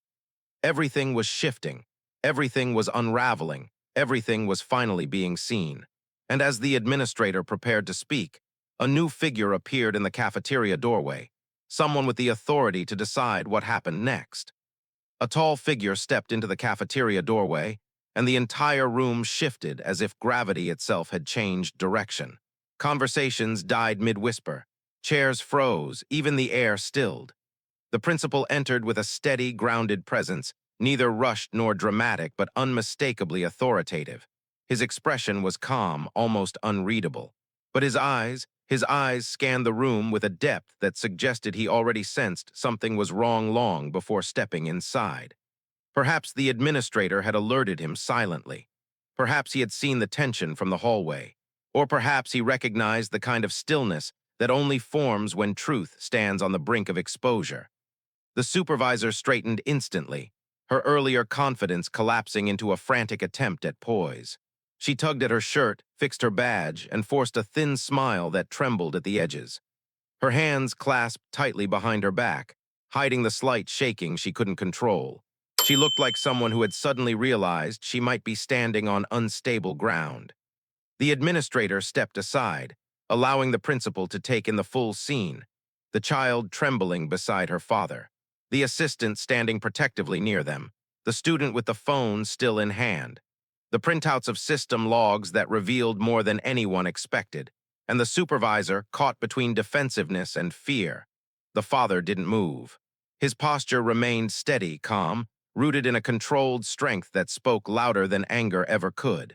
Everything was shifting. Everything was unraveling. Everything was finally being seen. And as the administrator prepared to speak, a new figure appeared in the cafeteria doorway, someone with the authority to decide what happened next. A tall figure stepped into the cafeteria doorway, and the entire room shifted as if gravity itself had changed direction. Conversations died mid-whisper. Chairs froze, even the air stilled. The principal entered with a steady, grounded presence, neither rushed nor dramatic, but unmistakably authoritative. His expression was calm, almost unreadable. But his eyes scanned the room with a depth that suggested he already sensed something was wrong long before stepping inside. Perhaps the administrator had alerted him silently. Perhaps he had seen the tension from the hallway. Or perhaps he recognized the kind of stillness that only forms when truth stands on the brink of exposure. The supervisor straightened instantly, her earlier confidence collapsing into a frantic attempt at poise. She tugged at her shirt, fixed her badge, and forced a thin smile that trembled at the edges. Her hands clasped tightly behind her back, hiding the slight shaking she couldn't control. She looked like someone who had suddenly realized she might be standing on unstable ground. The administrator stepped aside, allowing the principal to take in the full scene, the child trembling beside her father, the assistant standing protectively near them, the student with the phone still in hand, the printouts of system logs that revealed more than anyone expected, and the supervisor caught between defensiveness and fear. The father didn't move. His posture remained steady, calm, rooted in a controlled strength that spoke louder than anger ever could.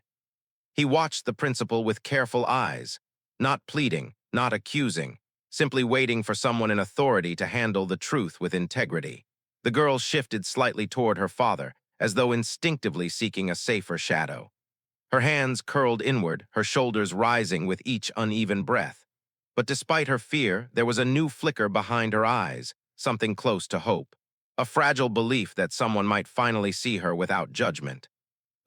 He watched the principal with careful eyes, not pleading, not accusing, simply waiting for someone in authority to handle the truth with integrity. The girl shifted slightly toward her father, as though instinctively seeking a safer shadow. Her hands curled inward, her shoulders rising with each uneven breath. But despite her fear, there was a new flicker behind her eyes, something close to hope, a fragile belief that someone might finally see her without judgment.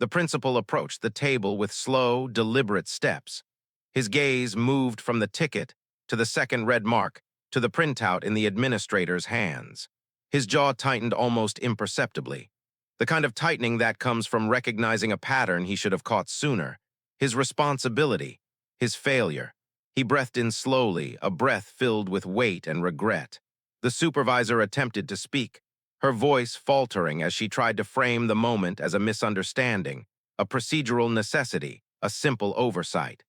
The principal approached the table with slow, deliberate steps. His gaze moved from the ticket to the second red mark to the printout in the administrator's hands. His jaw tightened almost imperceptibly, the kind of tightening that comes from recognizing a pattern he should have caught sooner, his responsibility, his failure. He breathed in slowly, a breath filled with weight and regret. The supervisor attempted to speak, her voice faltering as she tried to frame the moment as a misunderstanding, a procedural necessity, a simple oversight.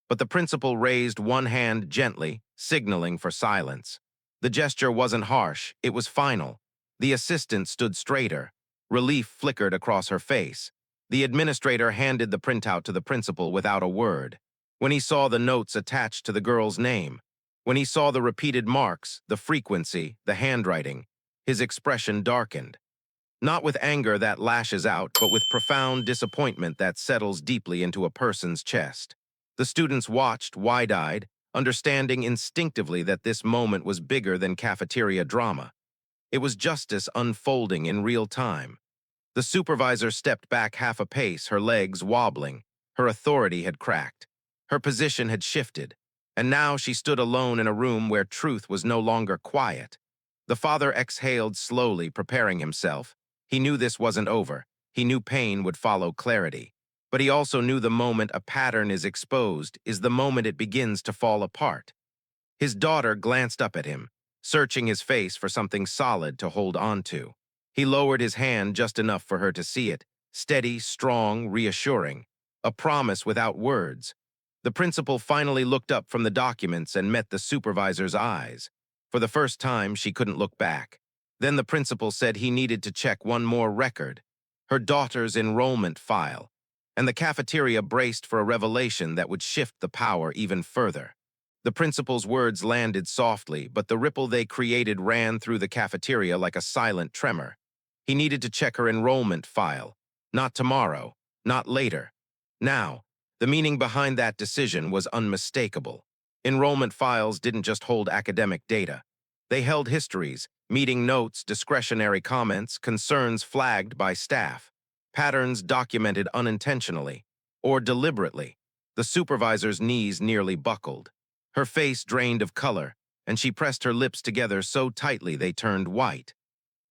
But the principal raised one hand gently, signaling for silence. The gesture wasn't harsh, it was final. The assistant stood straighter. Relief flickered across her face. The administrator handed the printout to the principal without a word. When he saw the notes attached to the girl's name, when he saw the repeated marks, the frequency, the handwriting, his expression darkened. Not with anger that lashes out, but with profound disappointment that settles deeply into a person's chest. The students watched, wide-eyed, understanding instinctively that this moment was bigger than cafeteria drama. It was justice unfolding in real time. The supervisor stepped back half a pace, her legs wobbling. Her authority had cracked. Her position had shifted. And now she stood alone in a room where truth was no longer quiet. The father exhaled slowly, preparing himself. He knew this wasn't over. He knew pain would follow clarity. But he also knew the moment a pattern is exposed is the moment it begins to fall apart. His daughter glanced up at him, searching his face for something solid to hold on to. He lowered his hand just enough for her to see it, steady, strong, reassuring, a promise without words. The principal finally looked up from the documents and met the supervisor's eyes. For the first time, she couldn't look back. Then the principal said he needed to check one more record, her daughter's enrollment file, and the cafeteria braced for a revelation that would shift the power even further. The principal's words landed softly, but the ripple they created ran through the cafeteria like a silent tremor. He needed to check her enrollment file. Not tomorrow, not later. Now. The meaning behind that decision was unmistakable. Enrollment files didn't just hold academic data. They held histories, meeting notes, discretionary comments, concerns flagged by staff, patterns documented unintentionally or deliberately. The supervisor's knees nearly buckled. Her face drained of color, and she pressed her lips together so tightly they turned white.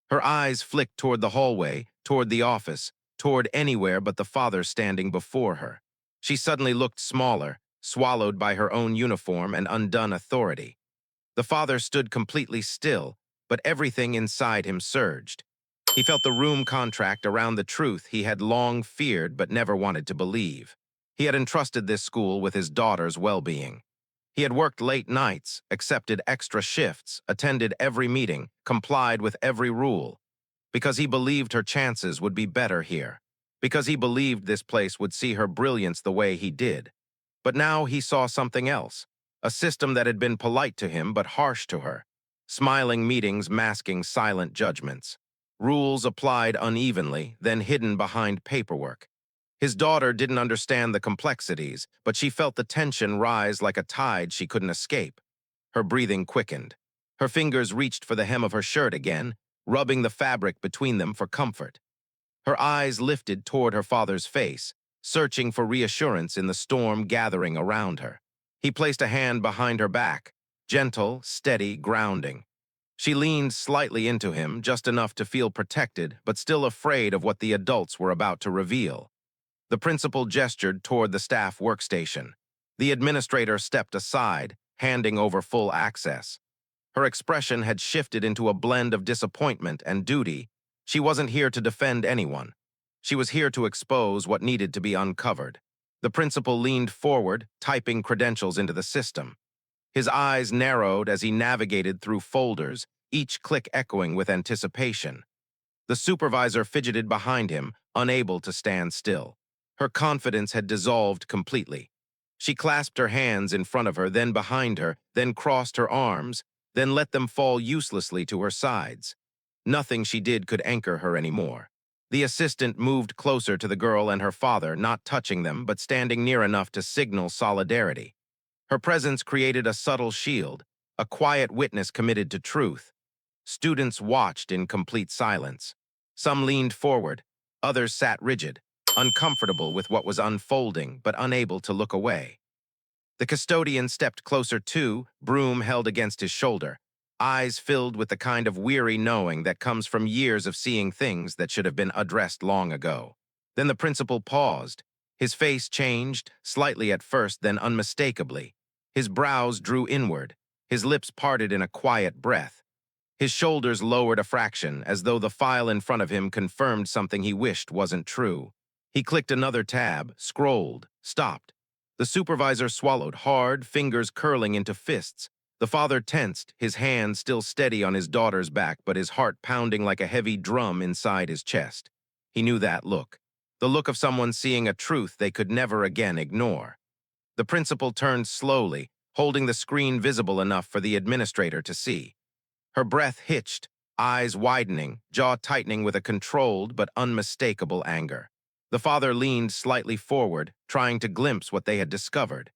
Her eyes flicked toward the hallway, toward the office, toward anywhere but the father standing before her. She suddenly looked smaller, swallowed by her own uniform and undone authority. The father stood completely still, but everything inside him surged. He felt the room contract around the truth he had long feared but never wanted to believe. He had entrusted this school with his daughter's well-being. He had worked late nights, accepted extra shifts, attended every meeting, complied with every rule, because he believed her chances would be better here, because he believed this place would see her brilliance the way he did. But now he saw something else, a system that had been polite to him but harsh to her, smiling meetings masking silent judgments, rules applied unevenly, then hidden behind paperwork. His daughter didn't understand the complexities, but she felt the tension rise like a tide she couldn't escape. Her breathing quickened. Her fingers reached for the hem of her shirt again, rubbing the fabric between them for comfort. Her eyes lifted toward her father's face, searching for reassurance in the storm gathering around her. He placed a hand behind her back, gentle, steady, grounding. She leaned slightly into him, just enough to feel protected, but still afraid of what the adults were about to reveal. The principal gestured toward the staff workstation. The administrator stepped aside, handing over full access. Her expression had shifted into a blend of disappointment and duty. She wasn't here to defend anyone. She was here to expose what needed to be uncovered. The principal leaned forward, typing credentials into the system. His eyes narrowed as he navigated through folders, each click echoing with anticipation. The supervisor fidgeted behind him, unable to stand still. Her confidence had dissolved completely. She clasped her hands in front of her, then behind her, then crossed her arms, then let them fall uselessly to her sides. Nothing she did could anchor her anymore. The assistant moved closer to the girl and her father, not touching them, but standing near enough to signal solidarity. Her presence created a subtle shield, a quiet witness committed to truth. Students watched in complete silence. Some leaned forward, others sat rigid, uncomfortable with what was unfolding but unable to look away. The custodian stepped closer too, broom held against his shoulder, eyes filled with the kind of weary knowing that comes from years of seeing things that should have been addressed long ago. Then the principal paused. His face changed, slightly at first, then unmistakably. His brows drew inward, his lips parted in a quiet breath. His shoulders lowered a fraction, as though the file in front of him confirmed something he wished wasn't true. He clicked another tab, scrolled, stopped. The supervisor swallowed hard, fingers curling into fists. The father tensed, his hand still steady on his daughter's back, but his heart pounding like a heavy drum inside his chest. He knew that look. The look of someone seeing a truth they could never again ignore. The principal turned slowly, holding the screen visible enough for the administrator to see. Her breath hitched, eyes widening, jaw tightening with a controlled but unmistakable anger. The father leaned slightly forward, trying to glimpse what they had discovered.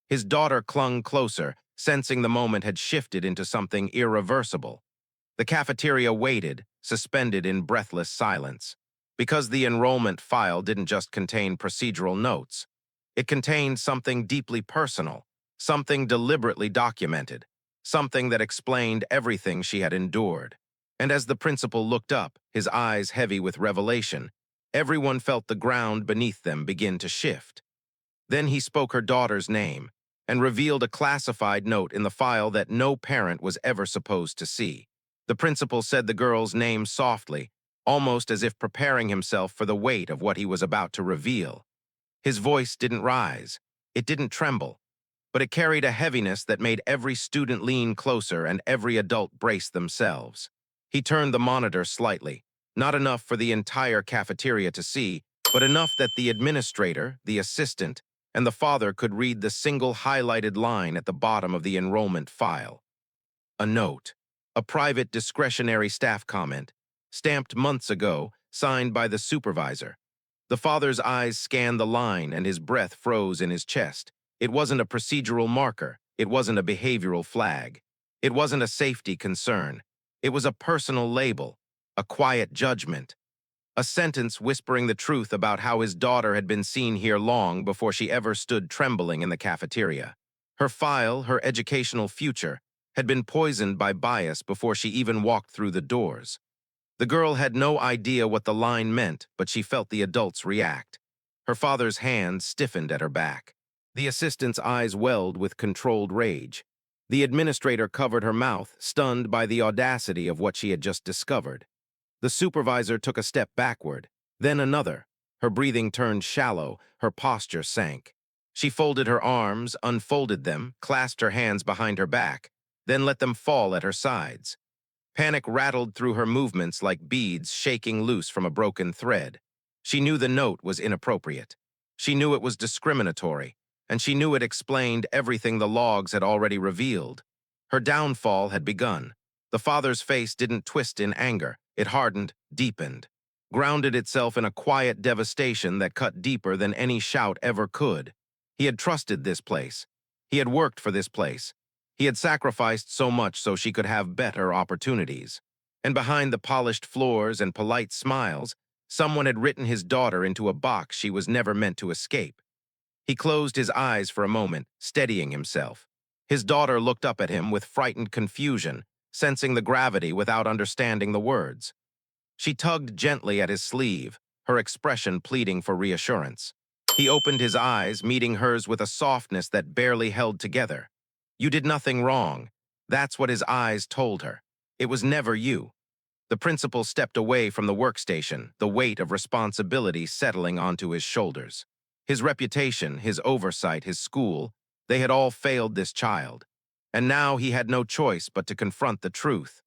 His daughter clung closer, sensing the moment had shifted into something irreversible. The cafeteria waited, suspended in breathless silence. Because the enrollment file didn't just contain procedural notes. It contained something deeply personal, something deliberately documented, something that explained everything she had endured. And as the principal looked up, his eyes heavy with revelation, everyone felt the ground beneath them begin to shift. Then he spoke her daughter's name and revealed a classified note in the file that no parent was ever supposed to see. The principal said the girl's name softly, almost as if preparing himself for the weight of what he was about to reveal. His voice didn't rise, it didn't tremble, but it carried a heaviness that made every student lean closer and every adult brace themselves. He turned the monitor slightly, not enough for the entire cafeteria to see, but enough that the administrator, the assistant, and the father could read the single highlighted line at the bottom of the enrollment file. A note, a private discretionary staff comment, stamped months ago, signed by the supervisor. The father's eyes scanned the line and his breath froze in his chest. It wasn't a procedural marker. It wasn't a behavioral flag. It wasn't a safety concern. It was a personal label, a quiet judgment. A sentence whispering the truth about how his daughter had been seen here long before she ever stood trembling in the cafeteria. Her file, her educational future, had been poisoned by bias before she even walked through the doors. The girl had no idea what the line meant, but she felt the adults react. Her father's hand stiffened at her back. The assistant's eyes welled with controlled rage. The administrator covered her mouth, stunned by the audacity of what she had just discovered. The supervisor took a step backward, then another. Her breathing turned shallow, her posture sank. She folded her arms, unfolded them, clasped her hands behind her back, then let them fall at her sides. Panic rattled through her movements like beads shaking loose from a broken thread. She knew the note was inappropriate. She knew it was discriminatory, and she knew it explained everything the logs had already revealed. Her downfall had begun. The father's face didn't twist in anger. It hardened, deepened, grounded itself in a quiet devastation that cut deeper than any shout ever could. He had trusted this place. He had worked for this place. He had sacrificed so much so she could have better opportunities. And behind the polished floors and polite smiles, someone had written his daughter into a box she was never meant to escape. He closed his eyes for a moment, steadying himself. His daughter looked up at him with frightened confusion, sensing the gravity without understanding the words. She tugged gently at his sleeve, her expression pleading for reassurance. He opened his eyes, meeting hers with a softness that barely held together. You did nothing wrong. That's what his eyes told her. It was never you. The principal stepped away from the workstation, the weight of responsibility settling onto his shoulders. His reputation, his oversight, his school, they had all failed this child. And now he had no choice but to confront the truth.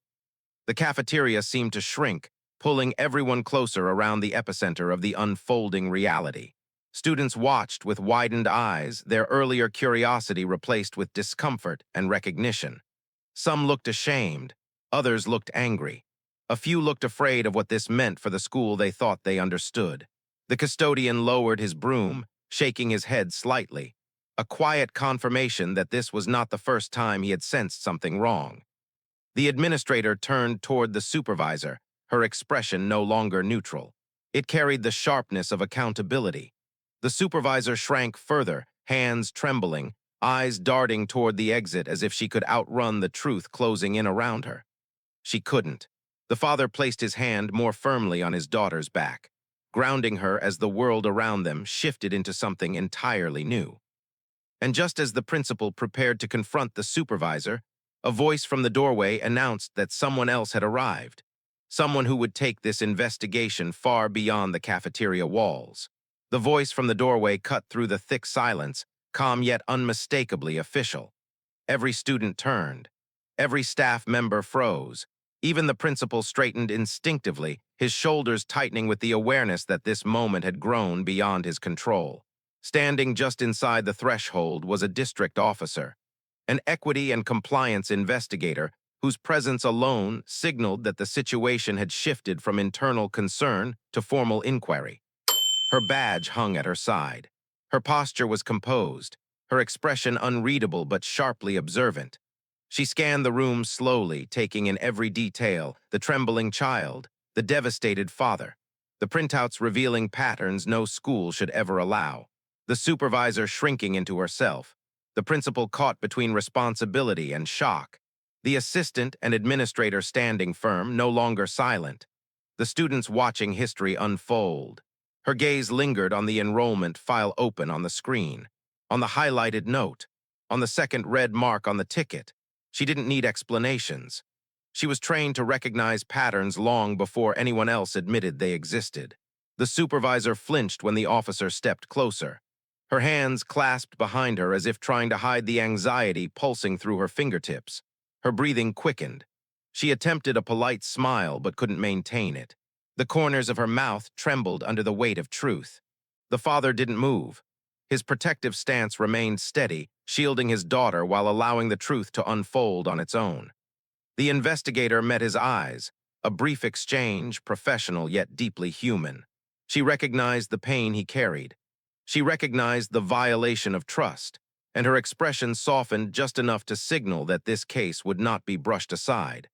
The cafeteria seemed to shrink, pulling everyone closer around the epicenter of the unfolding reality. Students watched with widened eyes, their earlier curiosity replaced with discomfort and recognition. Some looked ashamed, others looked angry. A few looked afraid of what this meant for the school they thought they understood. The custodian lowered his broom, shaking his head slightly, a quiet confirmation that this was not the first time he had sensed something wrong. The administrator turned toward the supervisor, her expression no longer neutral. It carried the sharpness of accountability. The supervisor shrank further, hands trembling, eyes darting toward the exit as if she could outrun the truth closing in around her. She couldn't. The father placed his hand more firmly on his daughter's back, grounding her as the world around them shifted into something entirely new. And just as the principal prepared to confront the supervisor, a voice from the doorway announced that someone else had arrived, someone who would take this investigation far beyond the cafeteria walls. The voice from the doorway cut through the thick silence, calm yet unmistakably official. Every student turned. Every staff member froze. Even the principal straightened instinctively, his shoulders tightening with the awareness that this moment had grown beyond his control. Standing just inside the threshold was a district officer, an equity and compliance investigator whose presence alone signaled that the situation had shifted from internal concern to formal inquiry. Her badge hung at her side. Her posture was composed, her expression unreadable but sharply observant. She scanned the room slowly, taking in every detail, the trembling child, the devastated father, the printouts revealing patterns no school should ever allow, the supervisor shrinking into herself, the principal caught between responsibility and shock, the assistant and administrator standing firm, no longer silent, the students watching history unfold. Her gaze lingered on the enrollment file open on the screen, on the highlighted note, on the second red mark on the ticket. She didn't need explanations. She was trained to recognize patterns long before anyone else admitted they existed. The supervisor flinched when the officer stepped closer. Her hands clasped behind her as if trying to hide the anxiety pulsing through her fingertips. Her breathing quickened. She attempted a polite smile but couldn't maintain it. The corners of her mouth trembled under the weight of truth. The father didn't move. His protective stance remained steady, shielding his daughter while allowing the truth to unfold on its own. The investigator met his eyes, a brief exchange, professional yet deeply human. She recognized the pain he carried. She recognized the violation of trust, and her expression softened just enough to signal that this case would not be brushed aside.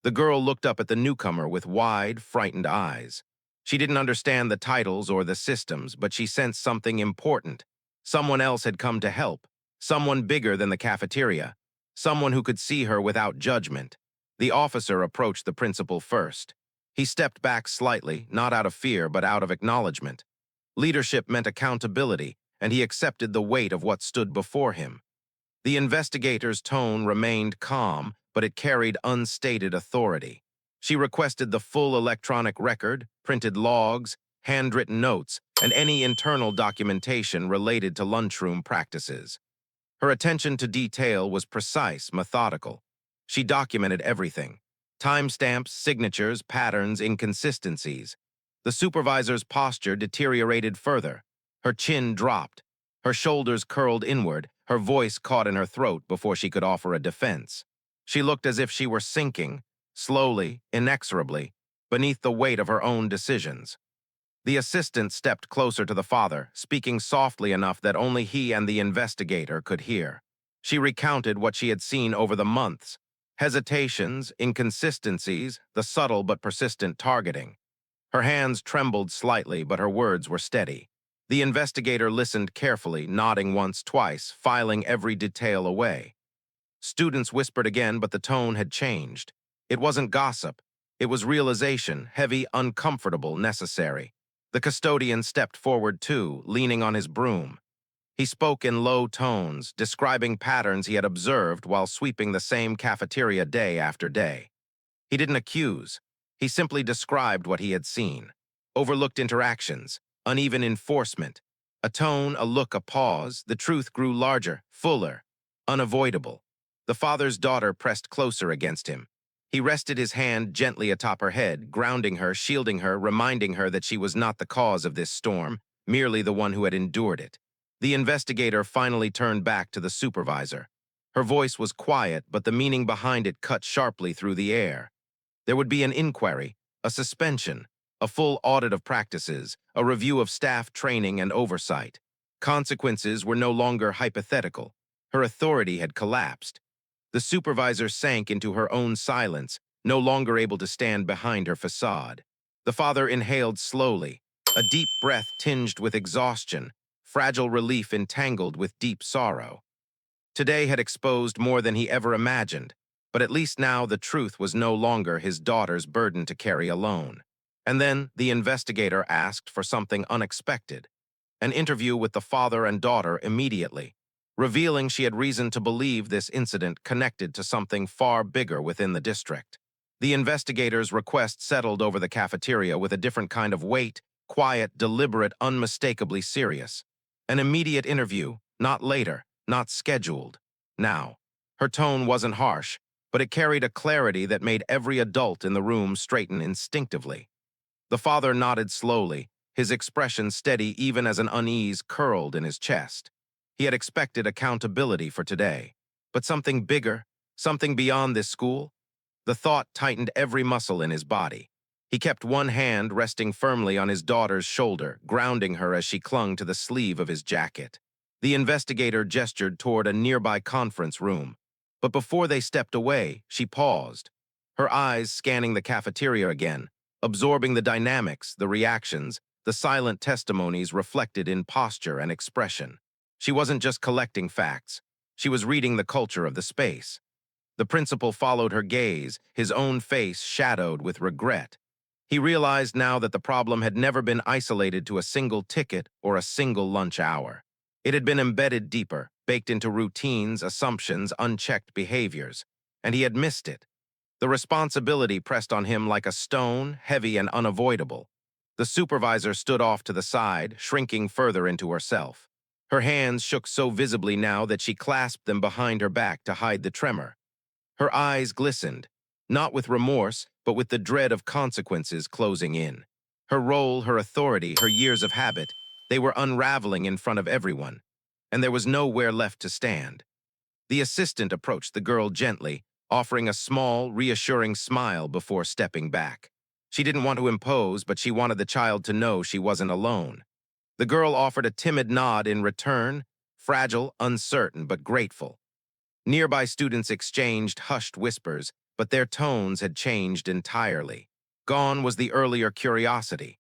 The girl looked up at the newcomer with wide, frightened eyes. She didn't understand the titles or the systems, but she sensed something important. Someone else had come to help, someone bigger than the cafeteria, someone who could see her without judgment. The officer approached the principal first. He stepped back slightly, not out of fear, but out of acknowledgement. Leadership meant accountability, and he accepted the weight of what stood before him. The investigator's tone remained calm, but it carried unstated authority. She requested the full electronic record, printed logs, handwritten notes, and any internal documentation related to lunchroom practices. Her attention to detail was precise, methodical. She documented everything: timestamps, signatures, patterns, inconsistencies. The supervisor's posture deteriorated further. Her chin dropped. Her shoulders curled inward, her voice caught in her throat before she could offer a defense. She looked as if she were sinking, slowly, inexorably, beneath the weight of her own decisions. The assistant stepped closer to the father, speaking softly enough that only he and the investigator could hear. She recounted what she had seen over the months, Hesitations, inconsistencies, the subtle but persistent targeting. Her hands trembled slightly, but her words were steady. The investigator listened carefully, nodding once, twice, filing every detail away. Students whispered again, but the tone had changed. It wasn't gossip. It was realization, heavy, uncomfortable, necessary. The custodian stepped forward too, leaning on his broom. He spoke in low tones, describing patterns he had observed while sweeping the same cafeteria day after day. He didn't accuse. He simply described what he had seen. Overlooked interactions, uneven enforcement. A tone, a look, a pause. The truth grew larger, fuller, unavoidable. The father's daughter pressed closer against him. He rested his hand gently atop her head, grounding her, shielding her, reminding her that she was not the cause of this storm, merely the one who had endured it. The investigator finally turned back to the supervisor. Her voice was quiet, but the meaning behind it cut sharply through the air. There would be an inquiry, a suspension, a full audit of practices, a review of staff training and oversight. Consequences were no longer hypothetical. Her authority had collapsed. The supervisor sank into her own silence, no longer able to stand behind her facade. The father inhaled slowly, a deep breath tinged with exhaustion, fragile relief entangled with deep sorrow. Today had exposed more than he ever imagined, but at least now the truth was no longer his daughter's burden to carry alone. And then the investigator asked for something unexpected, an interview with the father and daughter immediately, revealing she had reason to believe this incident connected to something far bigger within the district. The investigator's request settled over the cafeteria with a different kind of weight, quiet, deliberate, unmistakably serious. An immediate interview, not later, not scheduled. Now. Her tone wasn't harsh, but it carried a clarity that made every adult in the room straighten instinctively. The father nodded slowly, his expression steady even as an unease curled in his chest. He had expected accountability for today. But something bigger, something beyond this school? The thought tightened every muscle in his body. He kept one hand resting firmly on his daughter's shoulder, grounding her as she clung to the sleeve of his jacket. The investigator gestured toward a nearby conference room. But before they stepped away, she paused, her eyes scanning the cafeteria again, absorbing the dynamics, the reactions, the silent testimonies reflected in posture and expression. She wasn't just collecting facts. She was reading the culture of the space. The principal followed her gaze, his own face shadowed with regret. He realized now that the problem had never been isolated to a single ticket or a single lunch hour. It had been embedded deeper, baked into routines, assumptions, unchecked behaviors, and he had missed it. The responsibility pressed on him like a stone, heavy and unavoidable. The supervisor stood off to the side, shrinking further into herself. Her hands shook so visibly now that she clasped them behind her back to hide the tremor. Her eyes glistened, not with remorse, but with the dread of consequences closing in. Her role, her authority, her years of habit, they were unraveling in front of everyone, and there was nowhere left to stand. The assistant approached the girl gently, offering a small, reassuring smile before stepping back. She didn't want to impose, but she wanted the child to know she wasn't alone. The girl offered a timid nod in return, fragile, uncertain, but grateful. Nearby students exchanged hushed whispers, but their tones had changed entirely. Gone was the earlier curiosity.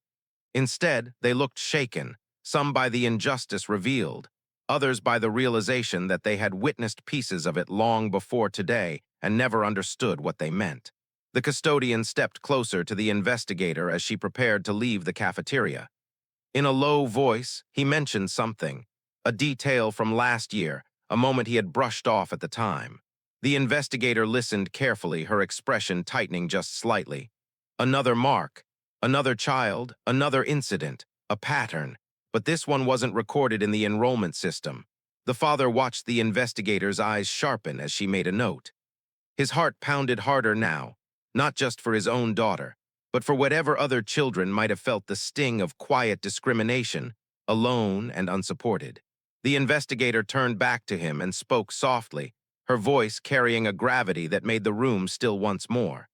Instead, they looked shaken, some by the injustice revealed, others by the realization that they had witnessed pieces of it long before today and never understood what they meant. The custodian stepped closer to the investigator as she prepared to leave the cafeteria. In a low voice, he mentioned something, a detail from last year, a moment he had brushed off at the time. The investigator listened carefully, her expression tightening just slightly. Another mark, another child, another incident, a pattern, but this one wasn't recorded in the enrollment system. The father watched the investigator's eyes sharpen as she made a note. His heart pounded harder now, not just for his own daughter, but for whatever other children might have felt the sting of quiet discrimination, alone and unsupported. The investigator turned back to him and spoke softly, her voice carrying a gravity that made the room still once more.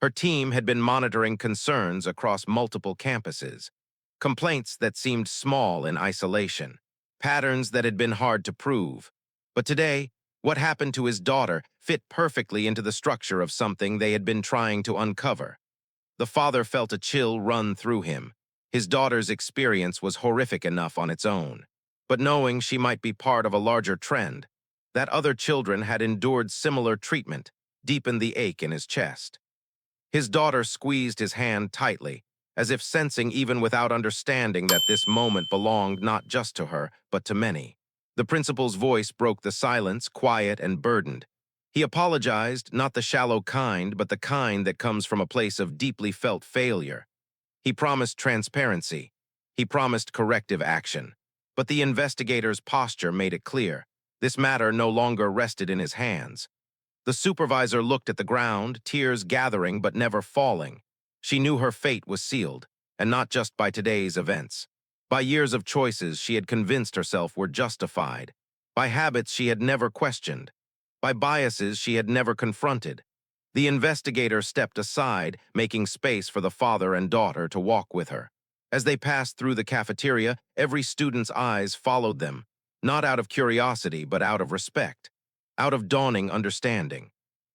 Her team had been monitoring concerns across multiple campuses, complaints that seemed small in isolation, patterns that had been hard to prove. But today, What happened to his daughter fit perfectly into the structure of something they had been trying to uncover. The father felt a chill run through him. His daughter's experience was horrific enough on its own. But knowing she might be part of a larger trend, that other children had endured similar treatment, deepened the ache in his chest. His daughter squeezed his hand tightly, as if sensing even without understanding that this moment belonged not just to her, but to many. The principal's voice broke the silence, quiet and burdened. He apologized, not the shallow kind, but the kind that comes from a place of deeply felt failure. He promised transparency. He promised corrective action. But the investigator's posture made it clear. This matter no longer rested in his hands. The supervisor looked at the ground, tears gathering but never falling. She knew her fate was sealed, and not just by today's events. By years of choices she had convinced herself were justified. By habits she had never questioned. By biases she had never confronted. The investigator stepped aside, making space for the father and daughter to walk with her. As they passed through the cafeteria, every student's eyes followed them, not out of curiosity but out of respect, out of dawning understanding.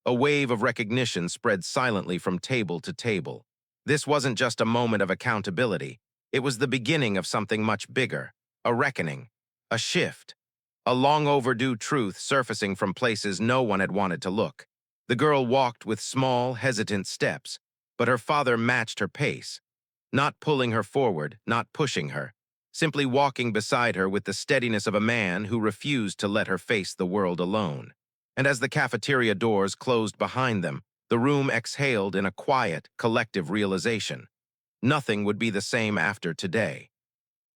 A wave of recognition spread silently from table to table. This wasn't just a moment of accountability. It was the beginning of something much bigger, a reckoning, a shift, a long overdue truth surfacing from places no one had wanted to look. The girl walked with small, hesitant steps, but her father matched her pace, not pulling her forward, not pushing her, simply walking beside her with the steadiness of a man who refused to let her face the world alone. And as the cafeteria doors closed behind them, the room exhaled in a quiet, collective realization. Nothing would be the same after today.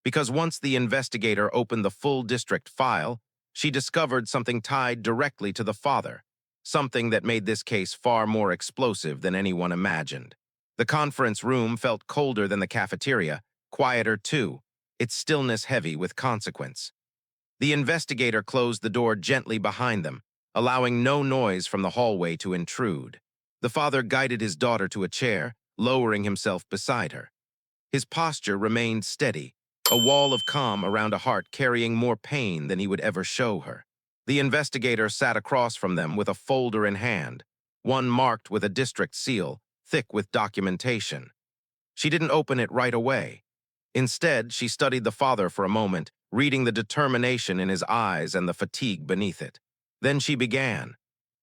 Because once the investigator opened the full district file, she discovered something tied directly to the father, something that made this case far more explosive than anyone imagined. The conference room felt colder than the cafeteria, quieter too, its stillness heavy with consequence. The investigator closed the door gently behind them, allowing no noise from the hallway to intrude. The father guided his daughter to a chair, lowering himself beside her. His posture remained steady, a wall of calm around a heart carrying more pain than he would ever show her. The investigator sat across from them with a folder in hand, one marked with a district seal, thick with documentation. She didn't open it right away. Instead, she studied the father for a moment, reading the determination in his eyes and the fatigue beneath it. Then she began.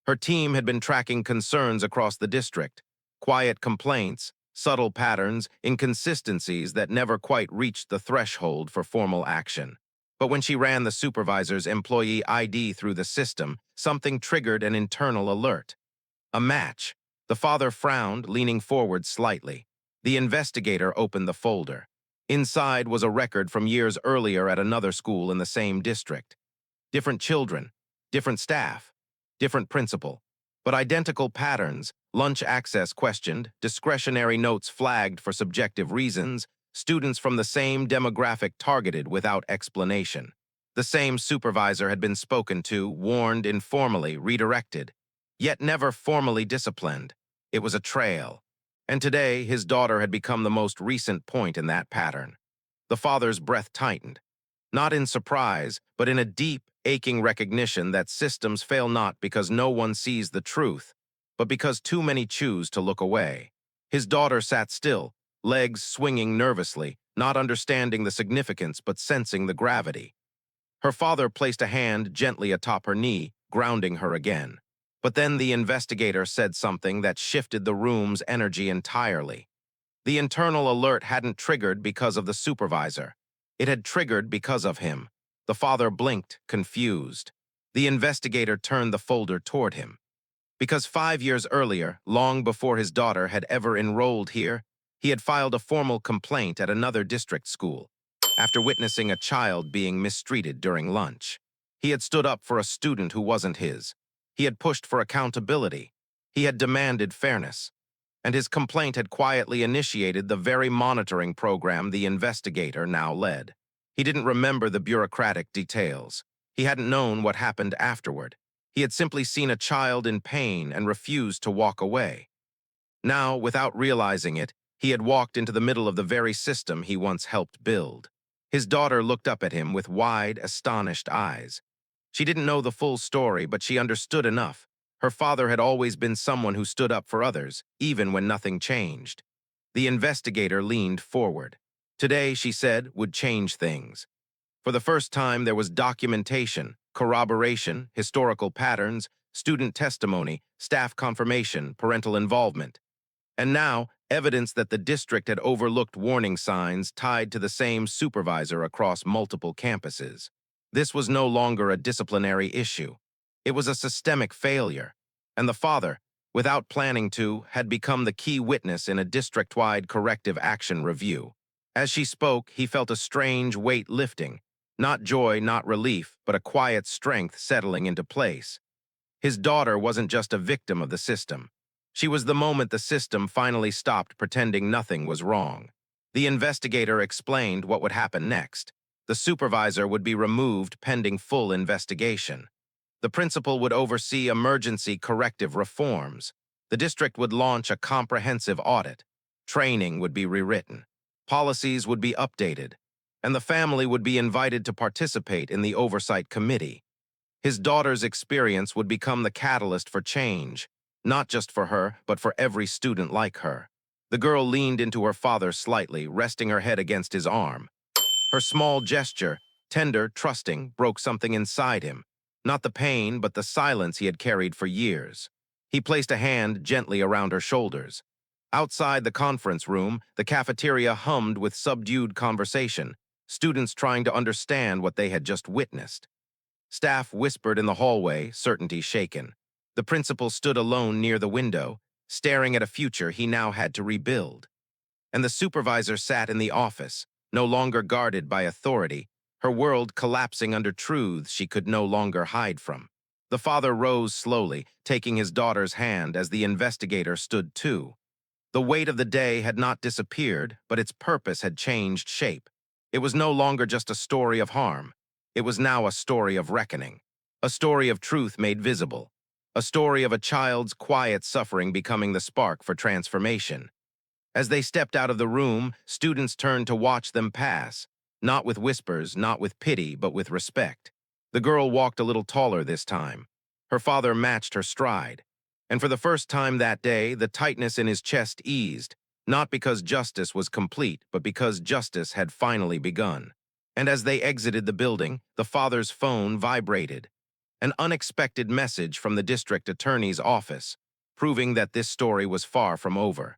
Her team had been tracking concerns across the district, quiet complaints, subtle patterns, inconsistencies that never quite reached the threshold for formal action. But when she ran the supervisor's employee ID through the system, something triggered an internal alert. A match. The father frowned, leaning forward slightly. The investigator opened the folder. Inside was a record from years earlier at another school in the same district. Different children, different staff, different principal, but identical patterns: lunch access questioned, discretionary notes flagged for subjective reasons, students from the same demographic targeted without explanation. The same supervisor had been spoken to, warned informally, redirected, yet never formally disciplined. It was a trail. And today, his daughter had become the most recent point in that pattern. The father's breath tightened, not in surprise, but in a deep, aching recognition that systems fail not because no one sees the truth, but because too many choose to look away. His daughter sat still, legs swinging nervously, not understanding the significance but sensing the gravity. Her father placed a hand gently atop her knee, grounding her again. But then the investigator said something that shifted the room's energy entirely. The internal alert hadn't triggered because of the supervisor. It had triggered because of him. The father blinked, confused. The investigator turned the folder toward him. Because 5 years earlier, long before his daughter had ever enrolled here, he had filed a formal complaint at another district school after witnessing a child being mistreated during lunch. He had stood up for a student who wasn't his. He had pushed for accountability. He had demanded fairness. And his complaint had quietly initiated the very monitoring program the investigator now led. He didn't remember the bureaucratic details. He hadn't known what happened afterward. He had simply seen a child in pain and refused to walk away. Now, without realizing it, he had walked into the middle of the very system he once helped build. His daughter looked up at him with wide, astonished eyes. She didn't know the full story, but she understood enough. Her father had always been someone who stood up for others, even when nothing changed. The investigator leaned forward. Today, she said, would change things. For the first time, there was documentation, corroboration, historical patterns, student testimony, staff confirmation, parental involvement. And now, evidence that the district had overlooked warning signs tied to the same supervisor across multiple campuses. This was no longer a disciplinary issue. It was a systemic failure. And the father, without planning to, had become the key witness in a district-wide corrective action review. As she spoke, he felt a strange weight lifting. Not joy, not relief, but a quiet strength settling into place. His daughter wasn't just a victim of the system. She was the moment the system finally stopped pretending nothing was wrong. The investigator explained what would happen next. The supervisor would be removed pending full investigation. The principal would oversee emergency corrective reforms. The district would launch a comprehensive audit. Training would be rewritten. Policies would be updated. And the family would be invited to participate in the oversight committee. His daughter's experience would become the catalyst for change, not just for her, but for every student like her. The girl leaned into her father slightly, resting her head against his arm. Her small gesture, tender, trusting, broke something inside him. Not the pain, but the silence he had carried for years. He placed a hand gently around her shoulders. Outside the conference room, the cafeteria hummed with subdued conversation, students trying to understand what they had just witnessed. Staff whispered in the hallway, certainty shaken. The principal stood alone near the window, staring at a future he now had to rebuild. And the supervisor sat in the office, no longer guarded by authority, her world collapsing under truths she could no longer hide from. The father rose slowly, taking his daughter's hand as the investigator stood too. The weight of the day had not disappeared, but its purpose had changed shape. It was no longer just a story of harm. It was now a story of reckoning, a story of truth made visible, a story of a child's quiet suffering becoming the spark for transformation. As they stepped out of the room, students turned to watch them pass, not with whispers, not with pity, but with respect. The girl walked a little taller this time. Her father matched her stride. And for the first time that day, the tightness in his chest eased, not because justice was complete, but because justice had finally begun. And as they exited the building, the father's phone vibrated. An unexpected message from the district attorney's office, proving that this story was far from over.